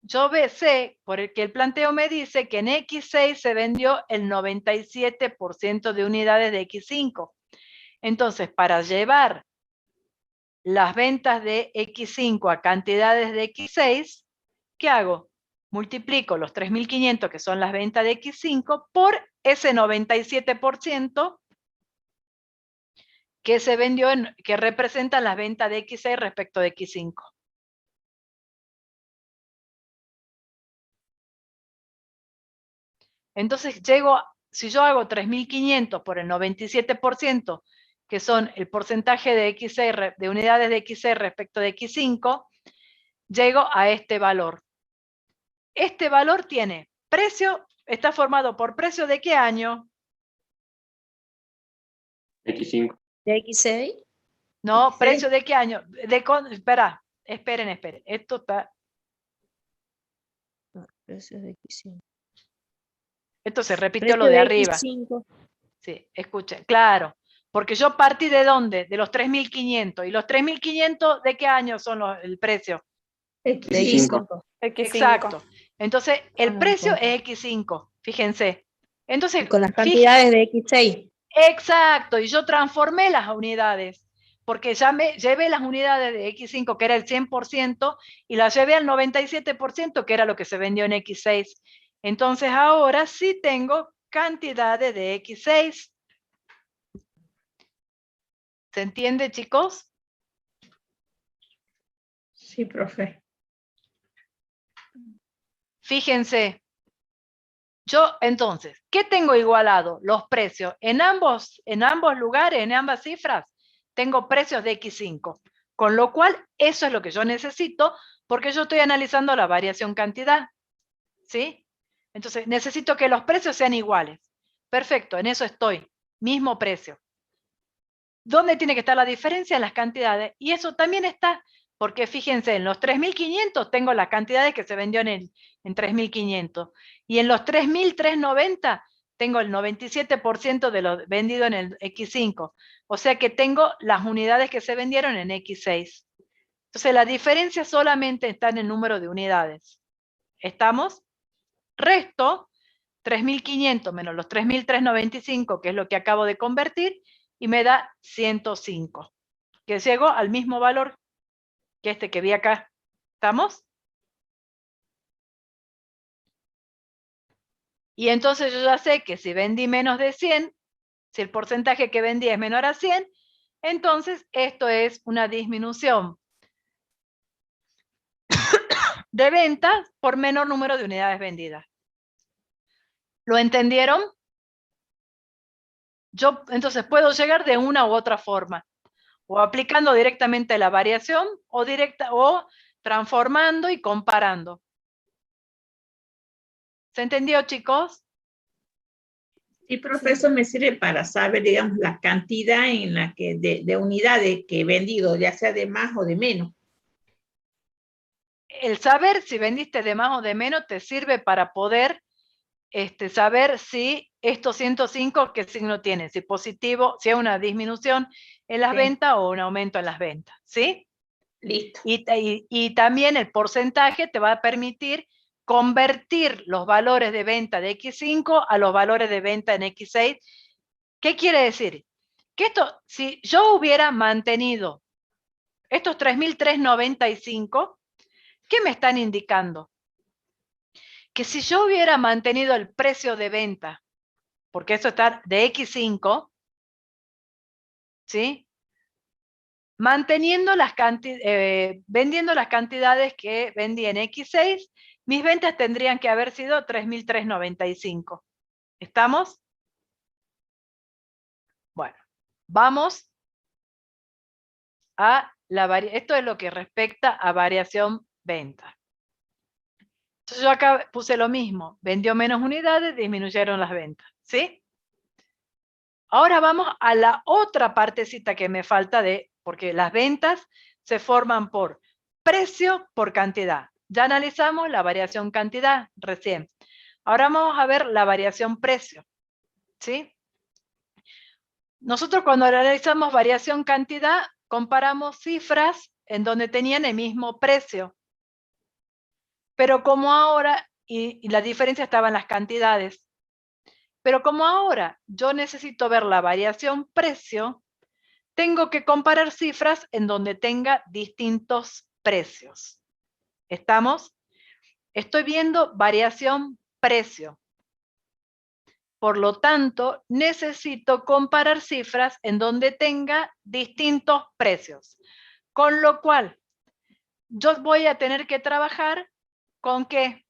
Speaker 1: Yo sé, porque el planteo me dice que en X6 se vendió el 97% de unidades de X5. Entonces, para llevar las ventas de X5 a cantidades de X6, ¿qué hago? Multiplico los 3.500, que son las ventas de X5, por ese 97% que se vendió, que representan las ventas de X6 respecto de X5. Entonces si yo hago 3.500 por el 97%, que son el porcentaje de X6, de unidades de X6 respecto de X5, llego a este valor. Este valor tiene precio, está formado por precio de qué año?
Speaker 2: X5.
Speaker 6: ¿De X6?
Speaker 1: No,
Speaker 7: X6.
Speaker 1: precio de qué año? Esperen. Esto está.
Speaker 6: Precios de X5.
Speaker 1: Esto se repitió
Speaker 6: Precio
Speaker 1: lo de
Speaker 6: de
Speaker 1: arriba.
Speaker 6: X5.
Speaker 1: Sí, escuchen, claro. Porque yo partí ¿de dónde? De los 3.500. ¿Y los 3.500 de qué año son el precio?
Speaker 6: De
Speaker 7: X5.
Speaker 6: X5.
Speaker 1: Exacto. Entonces, el precio
Speaker 6: Con-
Speaker 1: es X5. Fíjense. Entonces,
Speaker 6: y con las cantidades de X6.
Speaker 1: exacto. Y yo transformé las unidades. Porque ya me llevé las unidades de X5, que era el 100%, y las llevé al 97%, que era lo que se vendió en X6. Entonces, ahora sí tengo cantidades de X6. ¿Se entiende, chicos?
Speaker 7: Sí, profe.
Speaker 1: Fíjense. Yo, entonces, ¿qué tengo igualado? Los precios. En ambos lugares, en ambas cifras, tengo precios de X5. Con lo cual, eso es lo que yo necesito, porque yo estoy analizando la variación cantidad. ¿Sí? Entonces, necesito que los precios sean iguales. Perfecto, en eso estoy. Mismo precio. ¿Dónde tiene que estar la diferencia? En las cantidades. Y eso también está, porque fíjense, en los 3.500 tengo las cantidades que se vendió en 3.500. Y en los 3.390 tengo el 97% de lo vendido en el X5. O sea que tengo las unidades que se vendieron en X6. Entonces la diferencia solamente está en el número de unidades. ¿Estamos? Resto, 3.500 menos los 3.395, que es lo que acabo de convertir, y me da 105. que llegó al mismo valor que este que vi acá. ¿Estamos? Y entonces yo ya sé que si vendí menos de 100, si el porcentaje que vendí es menor a 100, entonces esto es una disminución de ventas por menor número de unidades vendidas. ¿Lo entendieron? Yo entonces puedo llegar de una u otra forma, o aplicando directamente la variación, o transformando y comparando. ¿Se entendió, chicos?
Speaker 7: Sí, profesor, me sirve para saber, digamos, la cantidad en la que de unidades que he vendido, ya sea de más o de menos.
Speaker 1: El saber si vendiste de más o de menos te sirve para poder saber si estos 105 qué signo tiene, si positivo, si es una disminución en las
Speaker 7: Sí.
Speaker 1: ventas o un aumento en las ventas, ¿sí?
Speaker 7: Listo.
Speaker 1: Y también el porcentaje te va a permitir convertir los valores de venta de X5 a los valores de venta en X6. ¿Qué quiere decir? Que esto, si yo hubiera mantenido estos 3.395, ¿qué me están indicando? Que si yo hubiera mantenido el precio de venta, porque eso está de X5, ¿sí? Vendiendo las cantidades que vendí en X6, mis ventas tendrían que haber sido 3.395. ¿Estamos? Bueno, vamos a la variación. Esto es lo que respecta a variación venta. Entonces yo acá puse lo mismo. Vendió menos unidades, disminuyeron las ventas. ¿Sí? Ahora vamos a la otra partecita que me falta porque las ventas se forman por precio por cantidad. Ya analizamos la variación cantidad recién. Ahora vamos a ver la variación precio. ¿Sí? Nosotros cuando analizamos variación cantidad, comparamos cifras en donde tenían el mismo precio. Pero como ahora, y la diferencia estaba en las cantidades, pero como ahora yo necesito ver la variación precio, tengo que comparar cifras en donde tenga distintos precios. ¿Estamos? Estoy viendo variación precio. Por lo tanto, necesito comparar cifras en donde tenga distintos precios. Con lo cual, yo voy a tener que trabajar ¿con qué?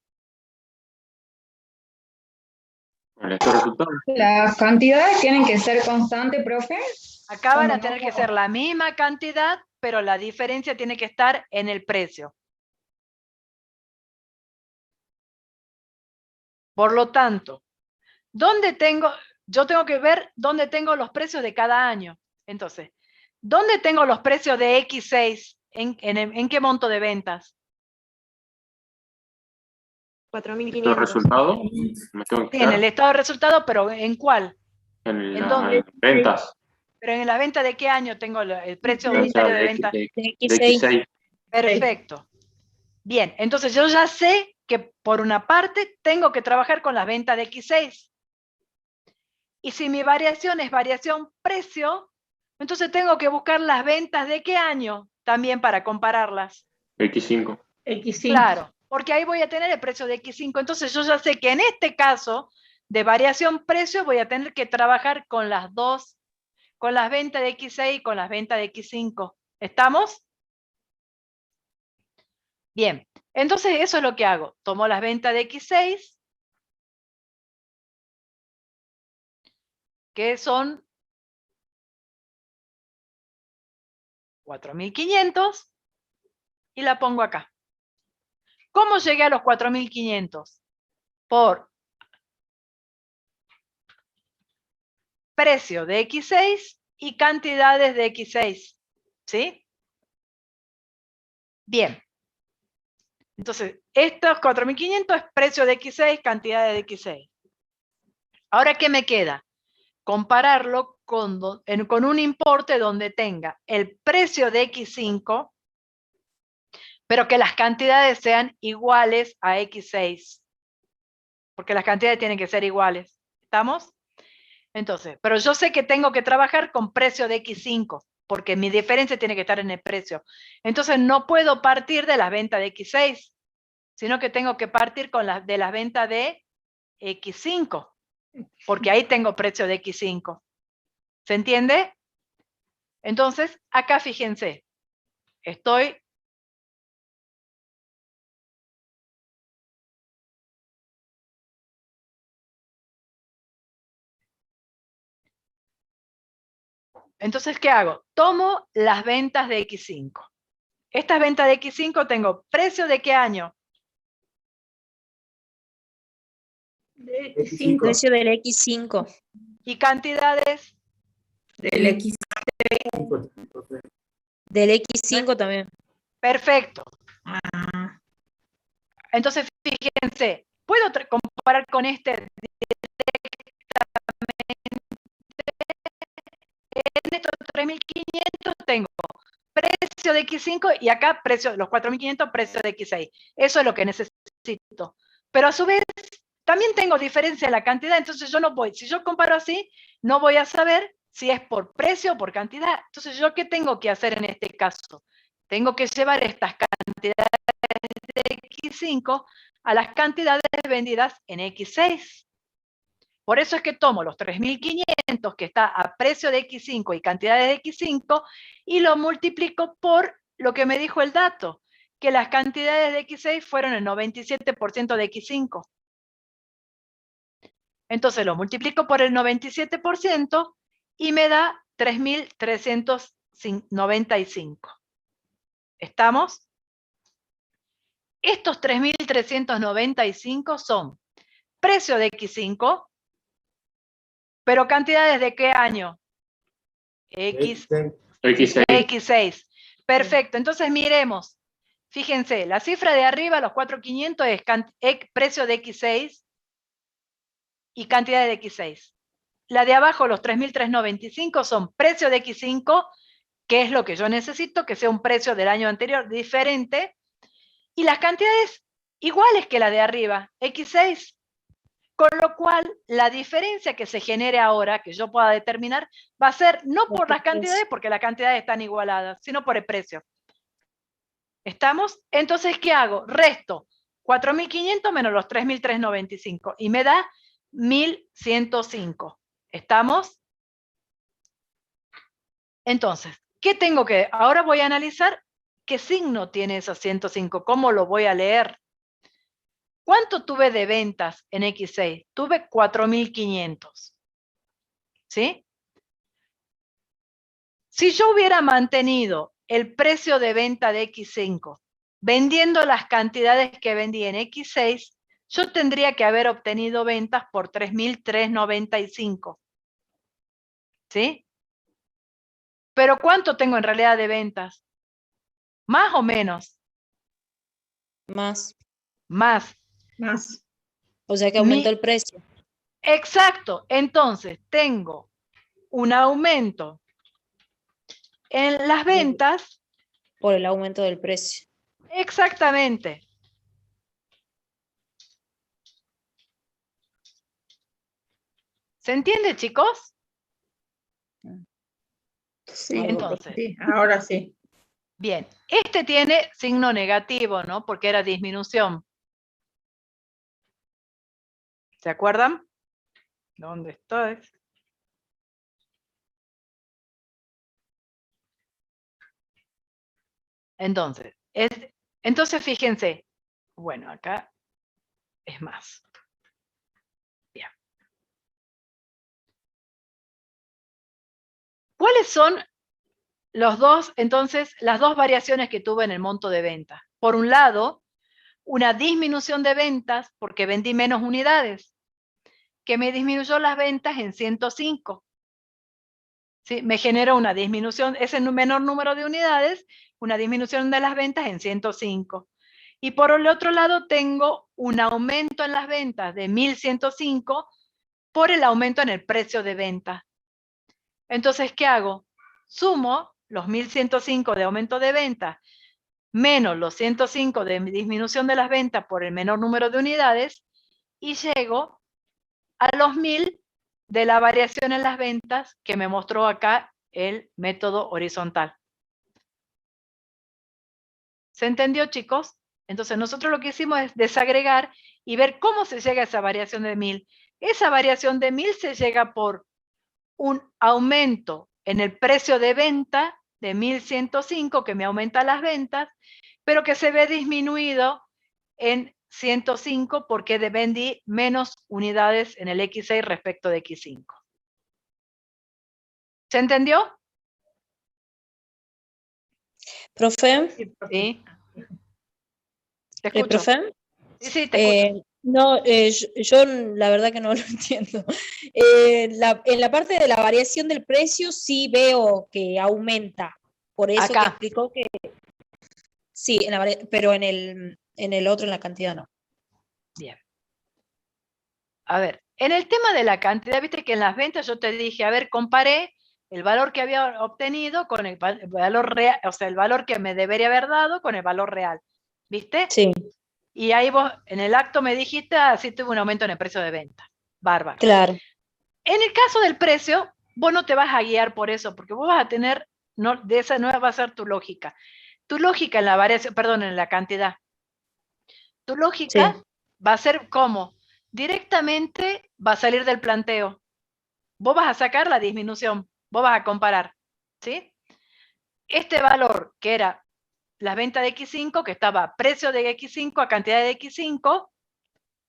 Speaker 2: Con estos resultados.
Speaker 11: ¿Las cantidades tienen que ser constantes, profe?
Speaker 1: Acá van a tener que ser la misma cantidad, pero la diferencia tiene que estar en el precio. Por lo tanto, yo tengo que ver dónde tengo los precios de cada año. Entonces, ¿dónde tengo los precios de X6? ¿En qué monto de ventas?
Speaker 10: 4.500.
Speaker 2: ¿Estos resultados? Me tengo que
Speaker 1: Sí, en el
Speaker 2: quedar
Speaker 1: estado de resultado, pero ¿en cuál?
Speaker 2: en
Speaker 1: ¿En dónde?
Speaker 2: las ventas.
Speaker 1: Pero en la venta de qué año tengo el precio
Speaker 2: O sea,
Speaker 1: unitario de
Speaker 2: de
Speaker 1: venta.
Speaker 2: X6.
Speaker 1: Perfecto. Bien, entonces yo ya sé que por una parte tengo que trabajar con las ventas de X6. Y si mi variación es variación precio, entonces tengo que buscar las ventas de qué año también para compararlas.
Speaker 2: X5.
Speaker 7: X5.
Speaker 1: Claro, porque ahí voy a tener el precio de X5. Entonces yo ya sé que en este caso de variación precio voy a tener que trabajar con las dos, con las ventas de X6 y con las ventas de X5. ¿Estamos? Bien, entonces eso es lo que hago. Tomo las ventas de X6, que son 4.500, y la pongo acá. ¿Cómo llegué a los 4.500? Por precio de X6 y cantidades de X6. ¿Sí? Bien. Entonces, estos 4.500 es precio de X6, cantidades de X6. Ahora, ¿qué me queda? Compararlo con un importe donde tenga el precio de X5, pero que las cantidades sean iguales a X6. Porque las cantidades tienen que ser iguales. ¿Estamos? Entonces, pero yo sé que tengo que trabajar con precio de X5. porque mi diferencia tiene que estar en el precio. Entonces no puedo partir de las ventas de X6, sino que tengo que partir de las ventas de X5, porque ahí tengo precio de X5. ¿Se entiende? Entonces, acá fíjense, estoy... Entonces, ¿qué hago? Tomo las ventas de X5. Estas ventas de X5 tengo precio de qué año.
Speaker 7: De X5.
Speaker 6: Precio del X5.
Speaker 1: Y cantidades.
Speaker 7: Del X.
Speaker 6: Del X5 también.
Speaker 1: Perfecto.
Speaker 7: Ah,
Speaker 1: Entonces, fíjense, puedo comparar con este en estos 3.500 tengo precio de X5 y acá precio, los 4.500 precio de X6. Eso es lo que necesito. Pero a su vez, también tengo diferencia en la cantidad, entonces yo no voy, si yo comparo así, no voy a saber si es por precio o por cantidad. Entonces, ¿yo qué tengo que hacer en este caso? Tengo que llevar estas cantidades de X5 a las cantidades vendidas en X6. Por eso es que tomo los 3.500 que está a precio de X5 y cantidades de X5 y lo multiplico por lo que me dijo el dato, que las cantidades de X6 fueron el 97% de X5. Entonces lo multiplico por el 97% y me da 3.395. ¿Estamos? Estos 3.395 son precio de X5, pero cantidades de qué año? X6. Perfecto, entonces miremos. Fíjense, la cifra de arriba, los 4.500, es precio de X6 y cantidad de X6. La de abajo, los 3.395, son precio de X5, que es lo que yo necesito, que sea un precio del año anterior diferente, y las cantidades iguales que la de arriba, X6. Con lo cual, la diferencia que se genere ahora, que yo pueda determinar, va a ser no por las cantidades, porque las cantidades están igualadas, sino por el precio. ¿Estamos? Entonces, ¿qué hago? Resto 4.500 menos los 3.395 y me da 1.105. ¿Estamos? Entonces, ¿qué tengo que...? Ahora voy a analizar qué signo tiene esos 105, cómo lo voy a leer. ¿Cuánto tuve de ventas en X6? Tuve 4.500. ¿Sí? Si yo hubiera mantenido el precio de venta de X5, vendiendo las cantidades que vendí en X6, yo tendría que haber obtenido ventas por 3.395. ¿Sí? Pero ¿cuánto tengo en realidad de ventas? ¿Más o menos?
Speaker 6: Más.
Speaker 1: Más.
Speaker 7: más.
Speaker 6: O sea que aumentó el precio.
Speaker 1: Exacto. Entonces, tengo un aumento en las ventas.
Speaker 6: Por el aumento del precio.
Speaker 1: Exactamente. ¿Se entiende, chicos?
Speaker 7: Sí,
Speaker 1: entonces.
Speaker 7: Sí, ahora sí.
Speaker 1: Bien, este tiene signo negativo, ¿no? Porque era disminución. ¿Se acuerdan? ¿Dónde está? Entonces fíjense, bueno, acá es más. Bien. ¿Cuáles son las dos variaciones que tuve en el monto de venta? Por un lado, una disminución de ventas porque vendí menos unidades, que me disminuyó las ventas en 105. ¿Sí? Me genera una disminución, ese menor número de unidades, una disminución de las ventas en 105. Y por el otro lado tengo un aumento en las ventas de 1.105 por el aumento en el precio de venta. Entonces, ¿qué hago? Sumo los 1.105 de aumento de venta menos los 105 de disminución de las ventas por el menor número de unidades y llego a los 1.000 de la variación en las ventas que me mostró acá el método horizontal. ¿Se entendió, chicos? Entonces nosotros lo que hicimos es desagregar y ver cómo se llega a esa variación de 1000. Esa variación de 1000 se llega por un aumento en el precio de venta de 1105, que me aumenta las ventas, pero que se ve disminuido en 105 porque vendí menos unidades en el X6 respecto de X5. ¿Se entendió?
Speaker 6: Profe.
Speaker 1: Sí. Te escucho.
Speaker 6: ¿Profe?
Speaker 1: Sí, te escucho.
Speaker 6: No, yo la verdad que no lo entiendo. En la parte de la variación del precio sí veo que aumenta. Por eso
Speaker 1: Acá.
Speaker 6: que explicó que sí, pero en el otro, en la cantidad no.
Speaker 1: Bien. A ver, en el tema de la cantidad, viste que en las ventas yo te dije, a ver, comparé el valor que había obtenido con el valor real, o sea, el valor que me debería haber dado con el valor real. ¿Viste?
Speaker 6: Sí.
Speaker 1: Y ahí vos, en el acto me dijiste, así tuve un aumento en el precio de venta. Bárbaro.
Speaker 6: Claro.
Speaker 1: En el caso del precio, vos no te vas a guiar por eso, porque vos vas a tener, no, de esa no va a ser tu lógica. Tu lógica en la variación, perdón, en la cantidad. Tu lógica va a ser ¿cómo? Directamente va a salir del planteo. Vos vas a sacar la disminución, vos vas a comparar, ¿sí? Este valor que era la venta de X5, que estaba a precio de X5 a cantidad de X5,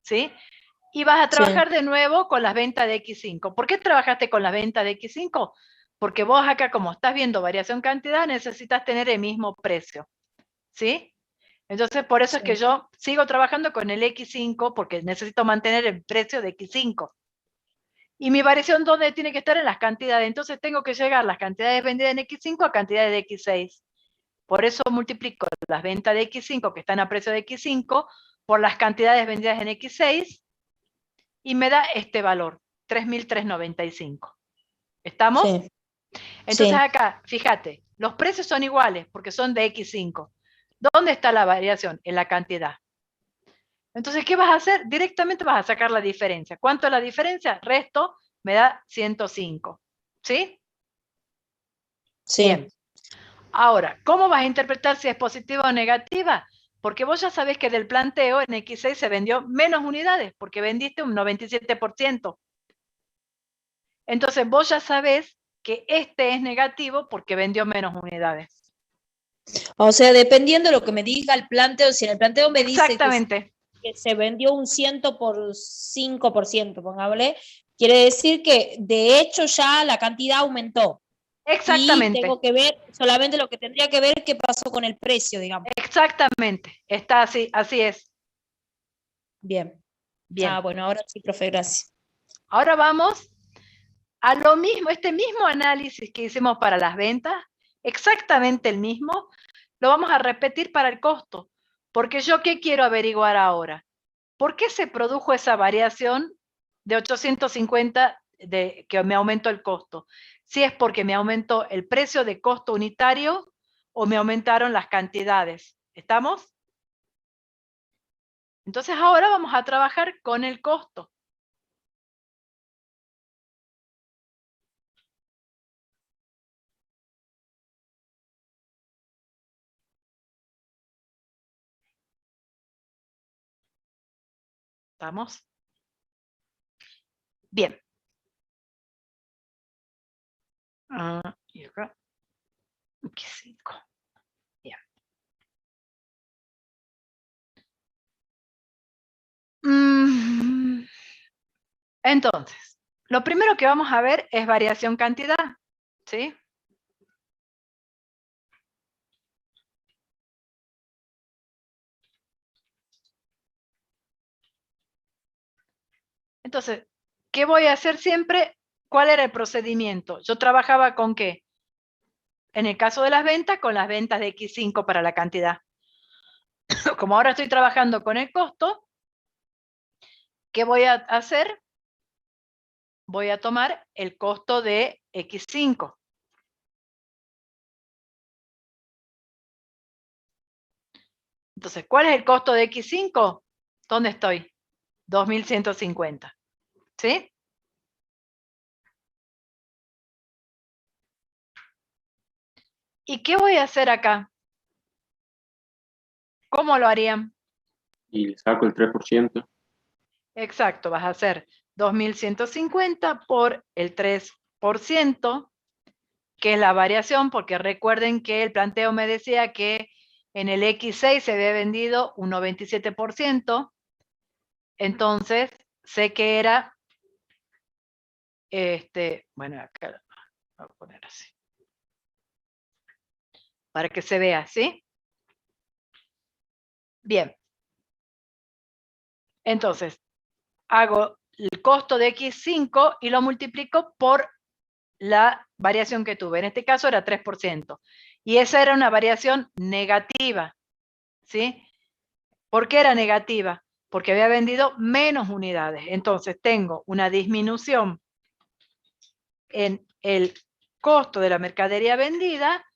Speaker 1: ¿sí? Y vas a trabajar de nuevo con las ventas de X5. ¿Por qué trabajaste con las ventas de X5? Porque vos acá, como estás viendo variación cantidad, necesitas tener el mismo precio, ¿sí? Entonces, por eso es que yo sigo trabajando con el X5, porque necesito mantener el precio de X5. Y mi variación, ¿dónde tiene que estar? En las cantidades. Entonces, tengo que llegar las cantidades vendidas en X5 a cantidades de X6. Por eso multiplico las ventas de X5, que están a precio de X5, por las cantidades vendidas en X6, y me da este valor, 3.395. ¿Estamos?
Speaker 6: Sí.
Speaker 1: Entonces
Speaker 6: Sí.
Speaker 1: acá, fíjate, los precios son iguales, porque son de X5. ¿Dónde está la variación? En la cantidad. Entonces, ¿qué vas a hacer? Directamente vas a sacar la diferencia. ¿Cuánto es la diferencia? Resto me da 105. ¿Sí?
Speaker 6: Sí.
Speaker 1: Bien. Ahora, ¿cómo vas a interpretar si es positiva o negativa? Porque vos ya sabés que del planteo en X6 se vendió menos unidades, porque vendiste un 97%. Entonces, vos ya sabés que este es negativo porque vendió menos unidades.
Speaker 6: O sea, dependiendo de lo que me diga el planteo, si en el planteo me dice
Speaker 1: Exactamente.
Speaker 6: que se vendió un 100%, pongámosle, quiere decir que de hecho ya la cantidad aumentó.
Speaker 1: Exactamente.
Speaker 6: Y tengo que ver solamente lo que tendría que ver qué pasó con el precio, digamos.
Speaker 1: Exactamente. Está así, así es.
Speaker 6: Bien.
Speaker 1: Bien.
Speaker 6: Ah, bueno, ahora sí, profe, gracias.
Speaker 1: Ahora vamos a lo mismo, este mismo análisis que hicimos para las ventas, exactamente el mismo, lo vamos a repetir para el costo. Porque yo, ¿qué quiero averiguar ahora? ¿Por qué se produjo esa variación de 850 que me aumentó el costo? Si es porque me aumentó el precio de costo unitario o me aumentaron las cantidades. ¿Estamos? Entonces ahora vamos a trabajar con el costo. ¿Estamos? Bien. Y acá. X5. Bien. Entonces, lo primero que vamos a ver es variación cantidad. ¿Sí? Entonces, ¿qué voy a hacer siempre? ¿Cuál era el procedimiento? Yo trabajaba con ¿qué? En el caso de las ventas, con las ventas de X5 para la cantidad. Como ahora estoy trabajando con el costo, ¿qué voy a hacer? Voy a tomar el costo de X5. Entonces, ¿cuál es el costo de X5? ¿Dónde estoy? 2.150. ¿Sí? ¿Y qué voy a hacer acá? ¿Cómo lo harían?
Speaker 2: Y le saco el 3%.
Speaker 1: Exacto, vas a hacer 2150 por el 3%, que es la variación, porque recuerden que el planteo me decía que en el X6 se había vendido un 97%, entonces sé que era, bueno, acá lo voy a poner así, para que se vea, ¿sí? Bien. Entonces, hago el costo de X5 y lo multiplico por la variación que tuve. En este caso era 3%. Y esa era una variación negativa, ¿sí? ¿Por qué era negativa? Porque había vendido menos unidades. Entonces tengo una disminución en el costo de la mercadería vendida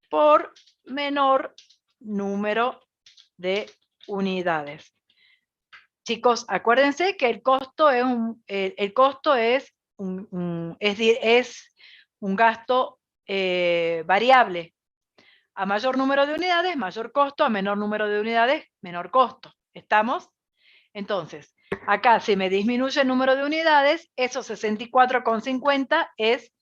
Speaker 1: por menor número de unidades. Chicos, acuérdense que el costo es un gasto variable. A mayor número de unidades, mayor costo; a menor número de unidades, menor costo. ¿Estamos? Entonces, acá si me disminuye el número de unidades, esos 64,50 es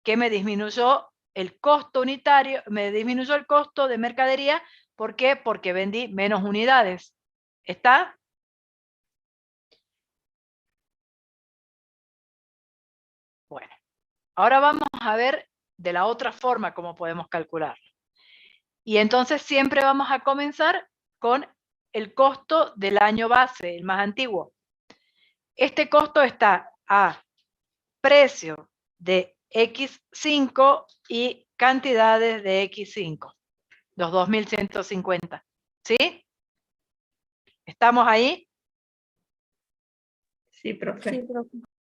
Speaker 1: que me disminuyó el costo unitario, me disminuyó el costo de mercadería. ¿Por qué? Porque vendí menos unidades. ¿Está? Bueno, ahora vamos a ver de la otra forma cómo podemos calcularlo. Y entonces siempre vamos a comenzar con el costo del año base, el más antiguo. Este costo está a precio de X5 y cantidades de X5, los 2150. ¿Sí? ¿Estamos ahí?
Speaker 7: Sí, profe.
Speaker 10: Sí, profe.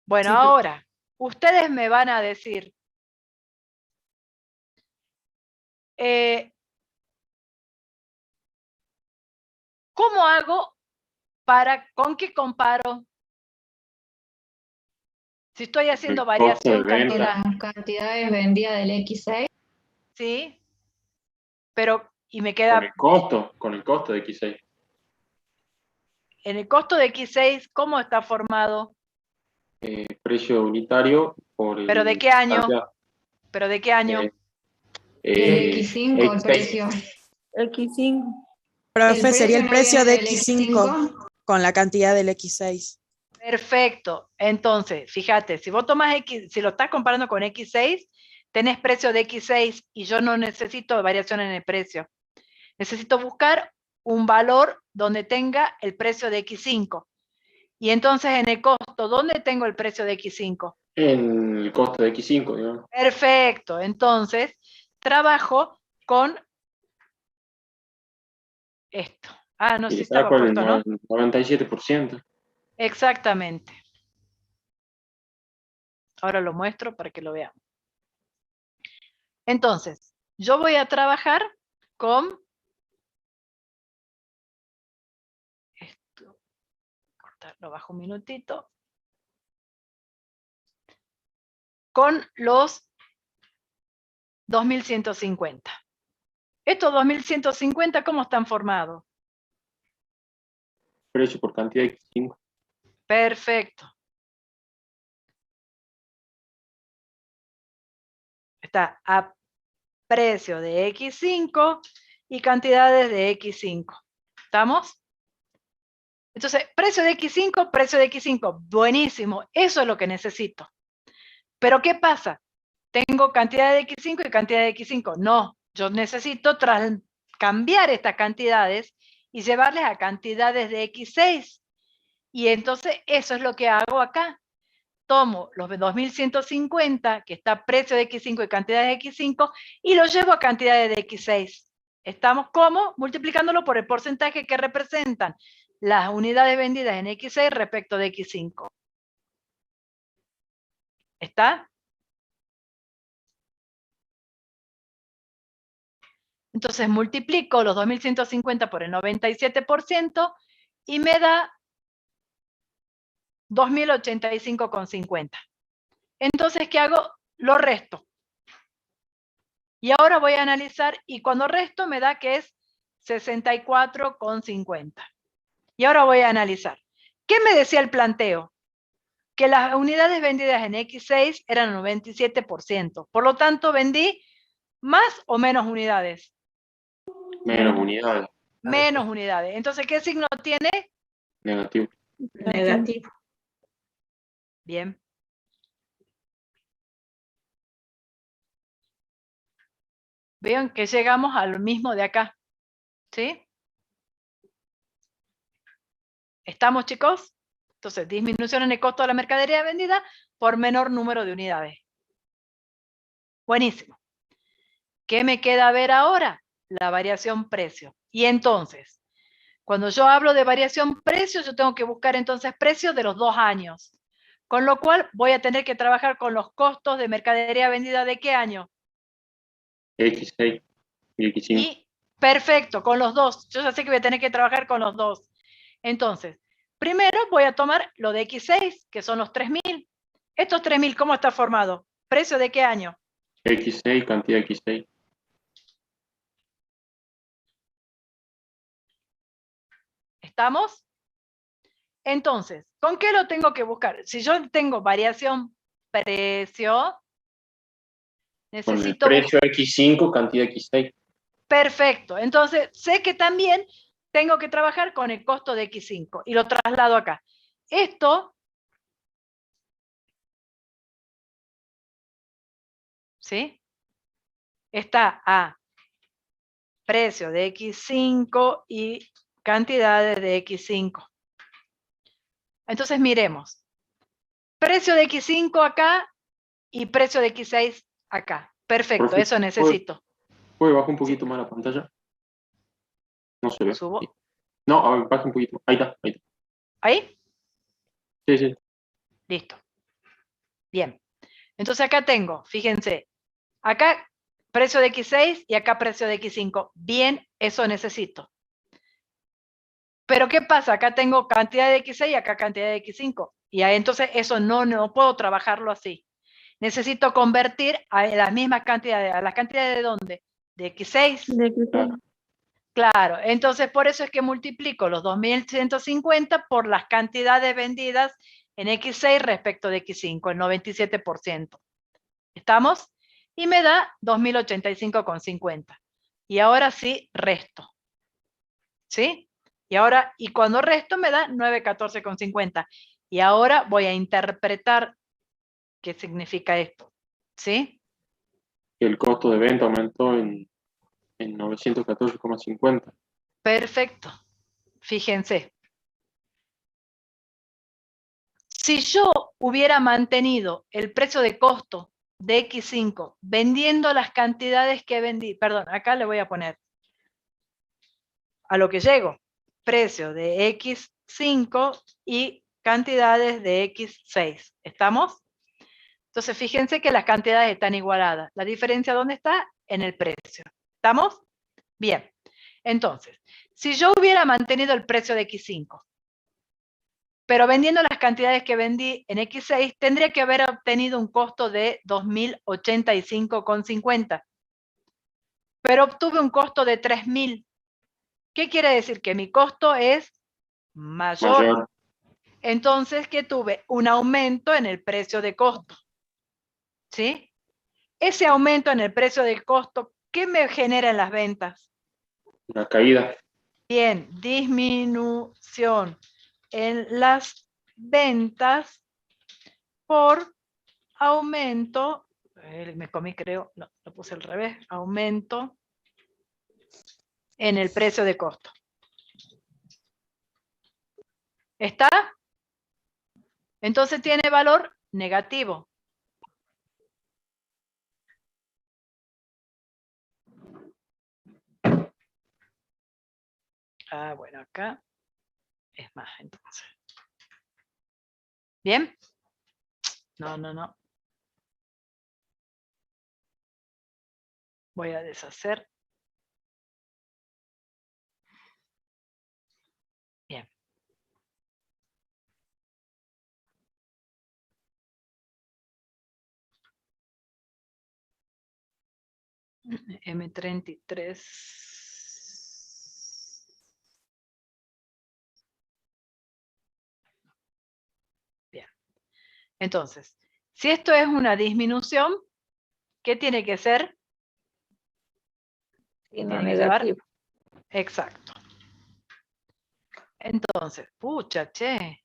Speaker 1: Bueno,
Speaker 7: Sí, profe.
Speaker 1: ahora, ustedes me van a decir, ¿cómo hago con qué comparo? Si estoy haciendo
Speaker 2: El costo de
Speaker 1: variación
Speaker 2: venta.
Speaker 1: cantidad,
Speaker 11: Las cantidades vendidas del X6.
Speaker 1: ¿sí? Pero, y me
Speaker 2: Con
Speaker 1: queda,
Speaker 2: el costo de X6.
Speaker 1: en el costo de X6, ¿cómo está formado?
Speaker 2: Precio unitario por el...
Speaker 1: ¿Pero de qué año?
Speaker 2: cantidad.
Speaker 1: ¿Pero de qué año?
Speaker 11: Del X5 el
Speaker 2: X6.
Speaker 11: precio.
Speaker 10: X5.
Speaker 12: Profe, sería el
Speaker 11: no
Speaker 12: precio
Speaker 11: viene
Speaker 12: de
Speaker 11: del
Speaker 12: X5 con la cantidad del X6.
Speaker 1: Perfecto. Entonces, fíjate, si vos tomas X, si lo estás comparando con X6, tenés precio de X6 y yo no necesito variación en el precio. Necesito buscar un valor donde tenga el precio de X5. Y entonces en el costo, ¿dónde tengo el precio de X5?
Speaker 2: En el costo de X5, digamos.
Speaker 1: Perfecto. Entonces, trabajo con esto. Ah, no,
Speaker 2: Y
Speaker 1: sí
Speaker 2: le
Speaker 1: estaba
Speaker 2: saco el
Speaker 1: puesto, ¿no?
Speaker 2: 97%.
Speaker 1: Exactamente. Ahora lo muestro para que lo vean. Entonces, yo voy a trabajar con esto. Lo bajo un minutito. Con los 2150. Estos 2150, ¿cómo están formados?
Speaker 2: Precio por cantidad de X5.
Speaker 1: Perfecto. Está a precio de X5 y cantidades de X5. ¿Estamos? Entonces, precio de X5, buenísimo, eso es lo que necesito. Pero ¿qué pasa? Tengo cantidad de X5 y cantidad de X5. No, yo necesito cambiar estas cantidades y llevarles a cantidades de X6. Y entonces eso es lo que hago acá. Tomo los 2150, que está precio de X5 y cantidades de X5, y lo llevo a cantidades de X6. ¿Estamos cómo? Multiplicándolo por el porcentaje que representan las unidades vendidas en X6 respecto de X5. ¿Está? Entonces multiplico los 2150 por el 97% y me da 2085,50. Entonces, ¿qué hago? Lo resto. Y ahora voy a analizar, y cuando resto me da que es 64,50. Y ahora voy a analizar. ¿Qué me decía el planteo? Que las unidades vendidas en X6 eran 97%. Por lo tanto, vendí más o menos unidades.
Speaker 2: Menos unidades.
Speaker 1: Menos unidades. Entonces, ¿qué signo tiene?
Speaker 2: Negativo.
Speaker 7: Negativo.
Speaker 1: Bien. Vean que llegamos a lo mismo de acá. ¿Sí? ¿Estamos, chicos? Entonces, disminución en el costo de la mercadería vendida por menor número de unidades. Buenísimo. ¿Qué me queda ver ahora? La variación precio. Y entonces, cuando yo hablo de variación precio, yo tengo que buscar entonces precios de los 2 años. Con lo cual, voy a tener que trabajar con los costos de mercadería vendida de qué año.
Speaker 2: X6 y X5.
Speaker 1: Y perfecto, con los dos. Yo ya sé que voy a tener que trabajar con los dos. Entonces, primero voy a tomar lo de X6, que son los 3.000. Estos 3.000, ¿cómo está formado? ¿Precio de qué año?
Speaker 2: X6, cantidad X6.
Speaker 1: ¿Estamos? Entonces, ¿con qué lo tengo que buscar? Si yo tengo variación precio,
Speaker 2: Con el
Speaker 1: necesito...
Speaker 2: precio X5, cantidad X6.
Speaker 1: Perfecto. Entonces, sé que también tengo que trabajar con el costo de X5 y lo traslado acá. Esto, ¿sí? Está a precio de X5 y cantidades de X5. Entonces, miremos. Precio de X5 acá y precio de X6 acá. Perfecto,
Speaker 2: Profe,
Speaker 1: eso necesito.
Speaker 2: ¿puede bajar un poquito más la pantalla? No se ve.
Speaker 1: ¿Subo?
Speaker 2: No, a ver, baja un poquito. Ahí está, ahí está.
Speaker 1: ¿Ahí?
Speaker 2: Sí, sí.
Speaker 1: Listo. Bien. Entonces acá tengo, fíjense, acá precio de X6 y acá precio de X5. Bien, eso necesito. Pero ¿qué pasa? Acá tengo cantidad de X6 y acá cantidad de X5. Y ahí, entonces eso no puedo trabajarlo así. Necesito convertir a las mismas cantidades. ¿A las cantidades de dónde? De X6.
Speaker 10: De X6.
Speaker 1: Claro, entonces por eso es que multiplico los 2.150 por las cantidades vendidas en X6 respecto de X5, el 97%. ¿Estamos? Y me da 2.085,50. Y ahora sí, resto. ¿Sí? Y cuando resto me da 914,50. Y ahora voy a interpretar qué significa esto. ¿Sí?
Speaker 2: El costo de venta aumentó en 914,50.
Speaker 1: Perfecto. Fíjense. Si yo hubiera mantenido el precio de costo de X5 vendiendo las cantidades que vendí, perdón, acá le voy a poner a lo que llego, precio de X5 y cantidades de X6. ¿Estamos? Entonces fíjense que las cantidades están igualadas. ¿La diferencia dónde está? En el precio. ¿Estamos? Bien. Entonces, si yo hubiera mantenido el precio de X5, pero vendiendo las cantidades que vendí en X6, tendría que haber obtenido un costo de 2.085,50. Pero obtuve un costo de 3.000. ¿Qué quiere decir? Que mi costo es mayor. Entonces, ¿qué tuve? Un aumento en el precio de costo. ¿Sí? Ese aumento en el precio de costo, ¿qué me genera en las ventas?
Speaker 2: Una caída.
Speaker 1: Bien, disminución en las ventas por aumento, me comí creo, no, lo puse al revés, aumento en el precio de costo. ¿Está? Entonces tiene valor negativo. Ah, bueno, acá es más entonces. ¿Bien? No. Voy a deshacer. Bien. M33. Bien. Entonces, si esto es una disminución, ¿qué tiene que ser?
Speaker 7: Signo
Speaker 1: Tiene que llevar-
Speaker 7: negativo.
Speaker 1: Exacto. Entonces, pucha, che.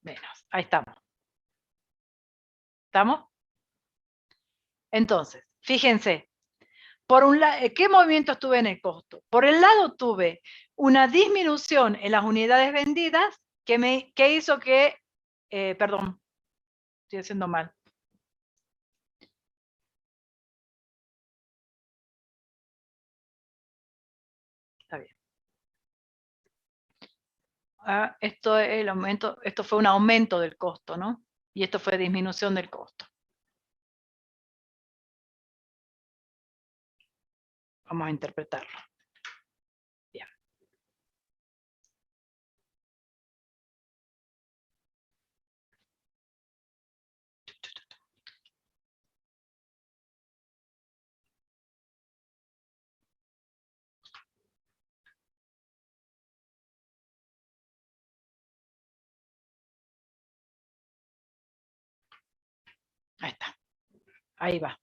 Speaker 1: Menos. Ahí estamos. ¿Estamos? Entonces, fíjense. Por un lado, ¿qué movimientos tuve en el costo? Por el lado tuve una disminución en las unidades vendidas que hizo que, perdón, estoy haciendo mal. Está bien. Esto es el aumento, esto fue un aumento del costo, ¿no? Y esto fue disminución del costo. Vamos a interpretarlo. Bien. Ahí está. Ahí va.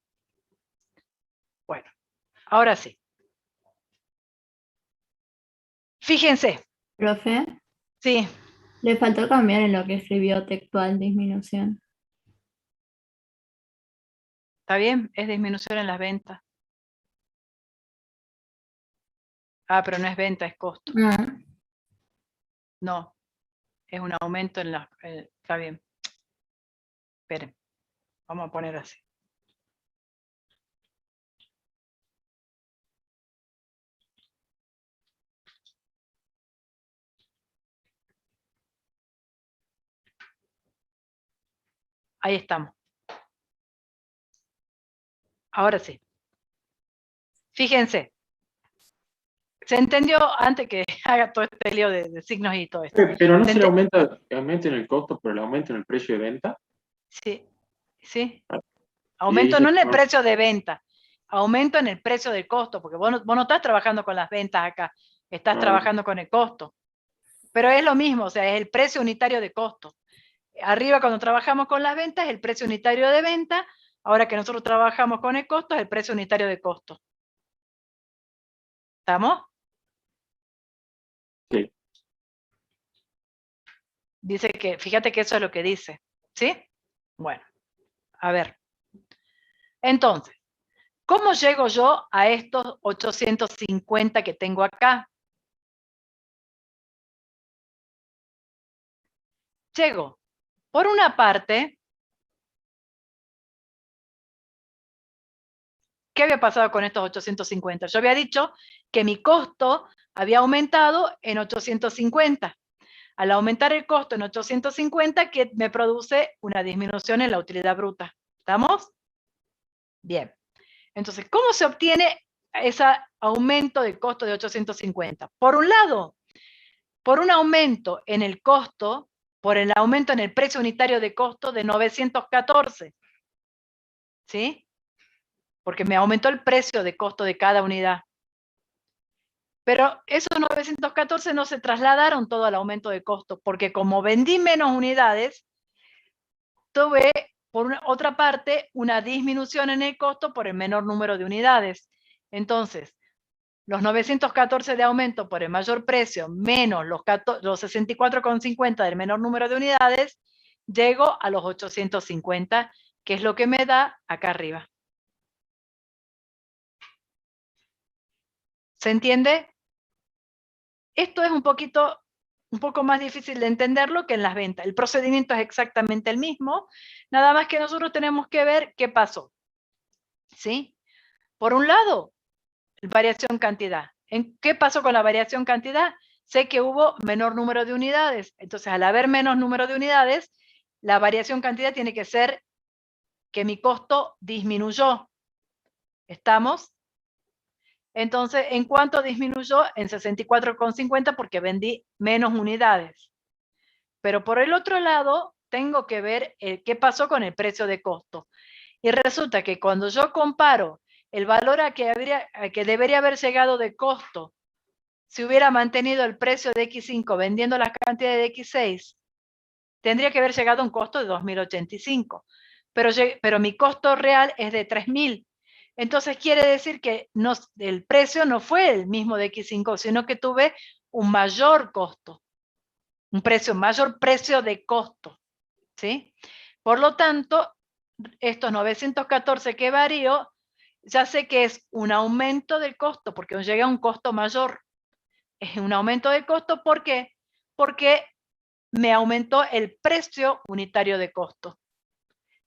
Speaker 1: Bueno, ahora sí. Fíjense.
Speaker 8: Profe,
Speaker 1: Sí.
Speaker 8: le faltó cambiar en lo que escribió textual disminución.
Speaker 1: ¿Está bien? Es disminución en las ventas. Ah, pero no es venta, es costo.
Speaker 8: Ah,
Speaker 1: No. Es un aumento en la... está bien. Esperen. Vamos a poner así. Ahí estamos. Ahora sí. Fíjense. ¿Se entendió antes que haga todo este lío de signos y todo esto?
Speaker 2: Pero no se le aumenta en el costo por el aumento en el precio de venta.
Speaker 1: Sí. Sí.
Speaker 2: Ah,
Speaker 1: Aumento
Speaker 2: dice
Speaker 1: no en el
Speaker 2: que-
Speaker 1: precio de venta. Aumento en el precio del costo, porque vos no estás trabajando con las ventas acá. Estás trabajando con el costo. Pero es lo mismo, o sea, es el precio unitario de costo. Arriba cuando trabajamos con las ventas, el precio unitario de venta. Ahora que nosotros trabajamos con el costo, es el precio unitario de costo. ¿Estamos?
Speaker 2: Sí.
Speaker 1: Dice que, fíjate que eso es lo que dice. ¿Sí? Bueno, a ver. Entonces, ¿cómo llego yo a estos 850 que tengo acá? Llego, por una parte, ¿qué había pasado con estos 850? Yo había dicho que mi costo había aumentado en 850. Al aumentar el costo en 850, que me produce una disminución en la utilidad bruta. ¿Estamos? Bien. Entonces, ¿cómo se obtiene ese aumento de costo de 850? Por un lado, por un aumento en el costo, por el aumento en el precio unitario de costo de 914. ¿Sí? Porque me aumentó el precio de costo de cada unidad. Pero esos 914 no se trasladaron todo al aumento de costo, porque como vendí menos unidades, tuve, por otra parte, una disminución en el costo por el menor número de unidades. Entonces, los 914 de aumento por el mayor precio, menos los 64,50 del menor número de unidades, llego a los 850, que es lo que me da acá arriba. ¿Se entiende? Esto es un poco más difícil de entenderlo que en las ventas. El procedimiento es exactamente el mismo, nada más que nosotros tenemos que ver qué pasó. ¿Sí? Por un lado, variación cantidad. ¿Qué pasó con la variación cantidad? Sé que hubo menor número de unidades. Entonces, al haber menos número de unidades, la variación cantidad tiene que ser que mi costo disminuyó. ¿Estamos? Entonces, ¿en cuánto disminuyó? En 64,50 porque vendí menos unidades. Pero por el otro lado, tengo que ver qué pasó con el precio de costo. Y resulta que cuando yo comparo el valor a que debería haber llegado de costo si hubiera mantenido el precio de X5 vendiendo las cantidades de X6, tendría que haber llegado a un costo de 2.085. Pero mi costo real es de 3.000. Entonces quiere decir que el precio no fue el mismo de X5, sino que tuve un mayor costo. Mayor precio de costo. ¿Sí? Por lo tanto, estos 914 que varío, ya sé que es un aumento del costo, porque llega a un costo mayor. Es un aumento de costo, ¿por qué? Porque me aumentó el precio unitario de costo.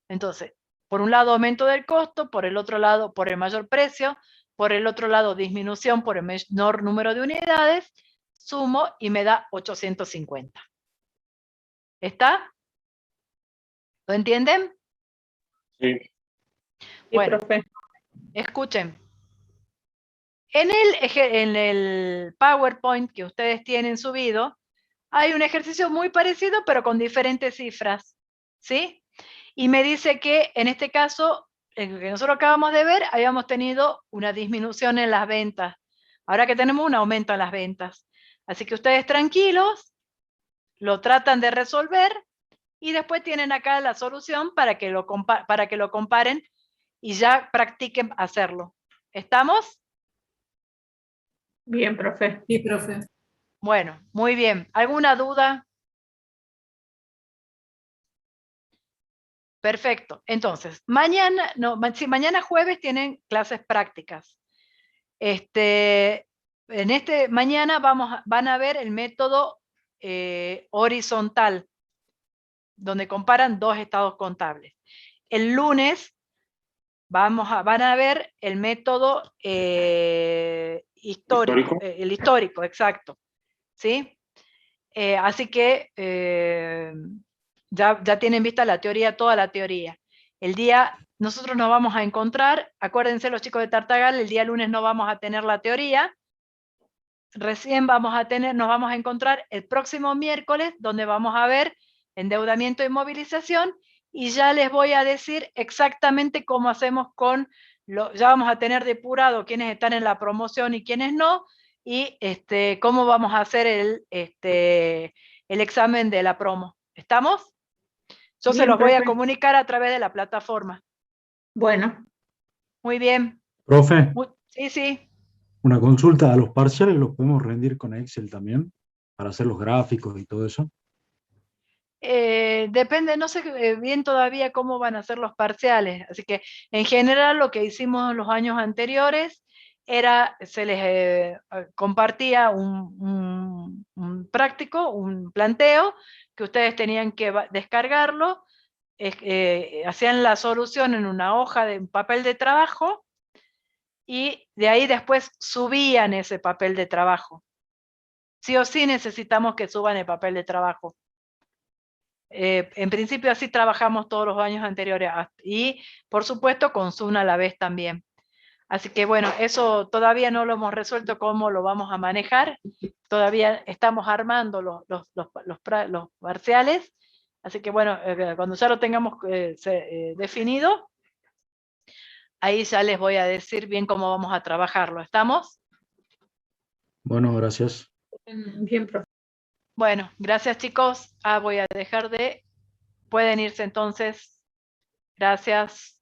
Speaker 1: Entonces, por un lado aumento del costo, por el otro lado por el mayor precio, por el otro lado disminución por el menor número de unidades, sumo y me da 850. ¿Está? ¿Lo entienden?
Speaker 2: Sí.
Speaker 1: Bueno, escuchen. En el PowerPoint que ustedes tienen subido, hay un ejercicio muy parecido, pero con diferentes cifras, ¿sí? Y me dice que en este caso, el que nosotros acabamos de ver, habíamos tenido una disminución en las ventas. Ahora que tenemos un aumento en las ventas. Así que ustedes tranquilos, lo tratan de resolver y después tienen acá la solución para que lo comparen y ya practiquen hacerlo. ¿Estamos?
Speaker 7: Bien, profe.
Speaker 3: Sí, profe.
Speaker 1: Bueno, muy bien. ¿Alguna duda? Perfecto. Entonces, mañana jueves tienen clases prácticas. Mañana van a ver el método horizontal, donde comparan dos estados contables. El lunes van a ver el método histórico, el histórico, exacto. ¿Sí? Así que ya tienen vista la teoría, toda la teoría. Nosotros nos vamos a encontrar, acuérdense los chicos de Tartagal, el día lunes no vamos a tener la teoría, recién nos vamos a encontrar el próximo miércoles, donde vamos a ver endeudamiento y movilización, y ya les voy a decir exactamente cómo hacemos ya vamos a tener depurado quiénes están en la promoción y quiénes no, y cómo vamos a hacer el examen de la promo. ¿Estamos? Yo se los voy a comunicar a través de la plataforma.
Speaker 7: Bueno.
Speaker 1: Muy bien.
Speaker 13: Profe.
Speaker 1: Sí.
Speaker 13: Una consulta, ¿a los parciales los podemos rendir con Excel también? Para hacer los gráficos y todo eso.
Speaker 1: Depende, no sé bien todavía cómo van a ser los parciales. Así que en general lo que hicimos los años anteriores era, se les compartía un práctico, un planteo, que ustedes tenían que descargarlo, hacían la solución en una hoja de papel de trabajo, y de ahí después subían ese papel de trabajo. Sí o sí necesitamos que suban el papel de trabajo. En principio así trabajamos todos los años anteriores, y por supuesto con Zoom a la vez también. Así que bueno, eso todavía no lo hemos resuelto cómo lo vamos a manejar, todavía estamos armando los parciales, así que bueno, cuando ya lo tengamos definido, ahí ya les voy a decir bien cómo vamos a trabajarlo. ¿Estamos?
Speaker 13: Bueno, gracias.
Speaker 7: Bien, profe.
Speaker 1: Bueno, gracias chicos. Voy a dejar pueden irse entonces. Gracias.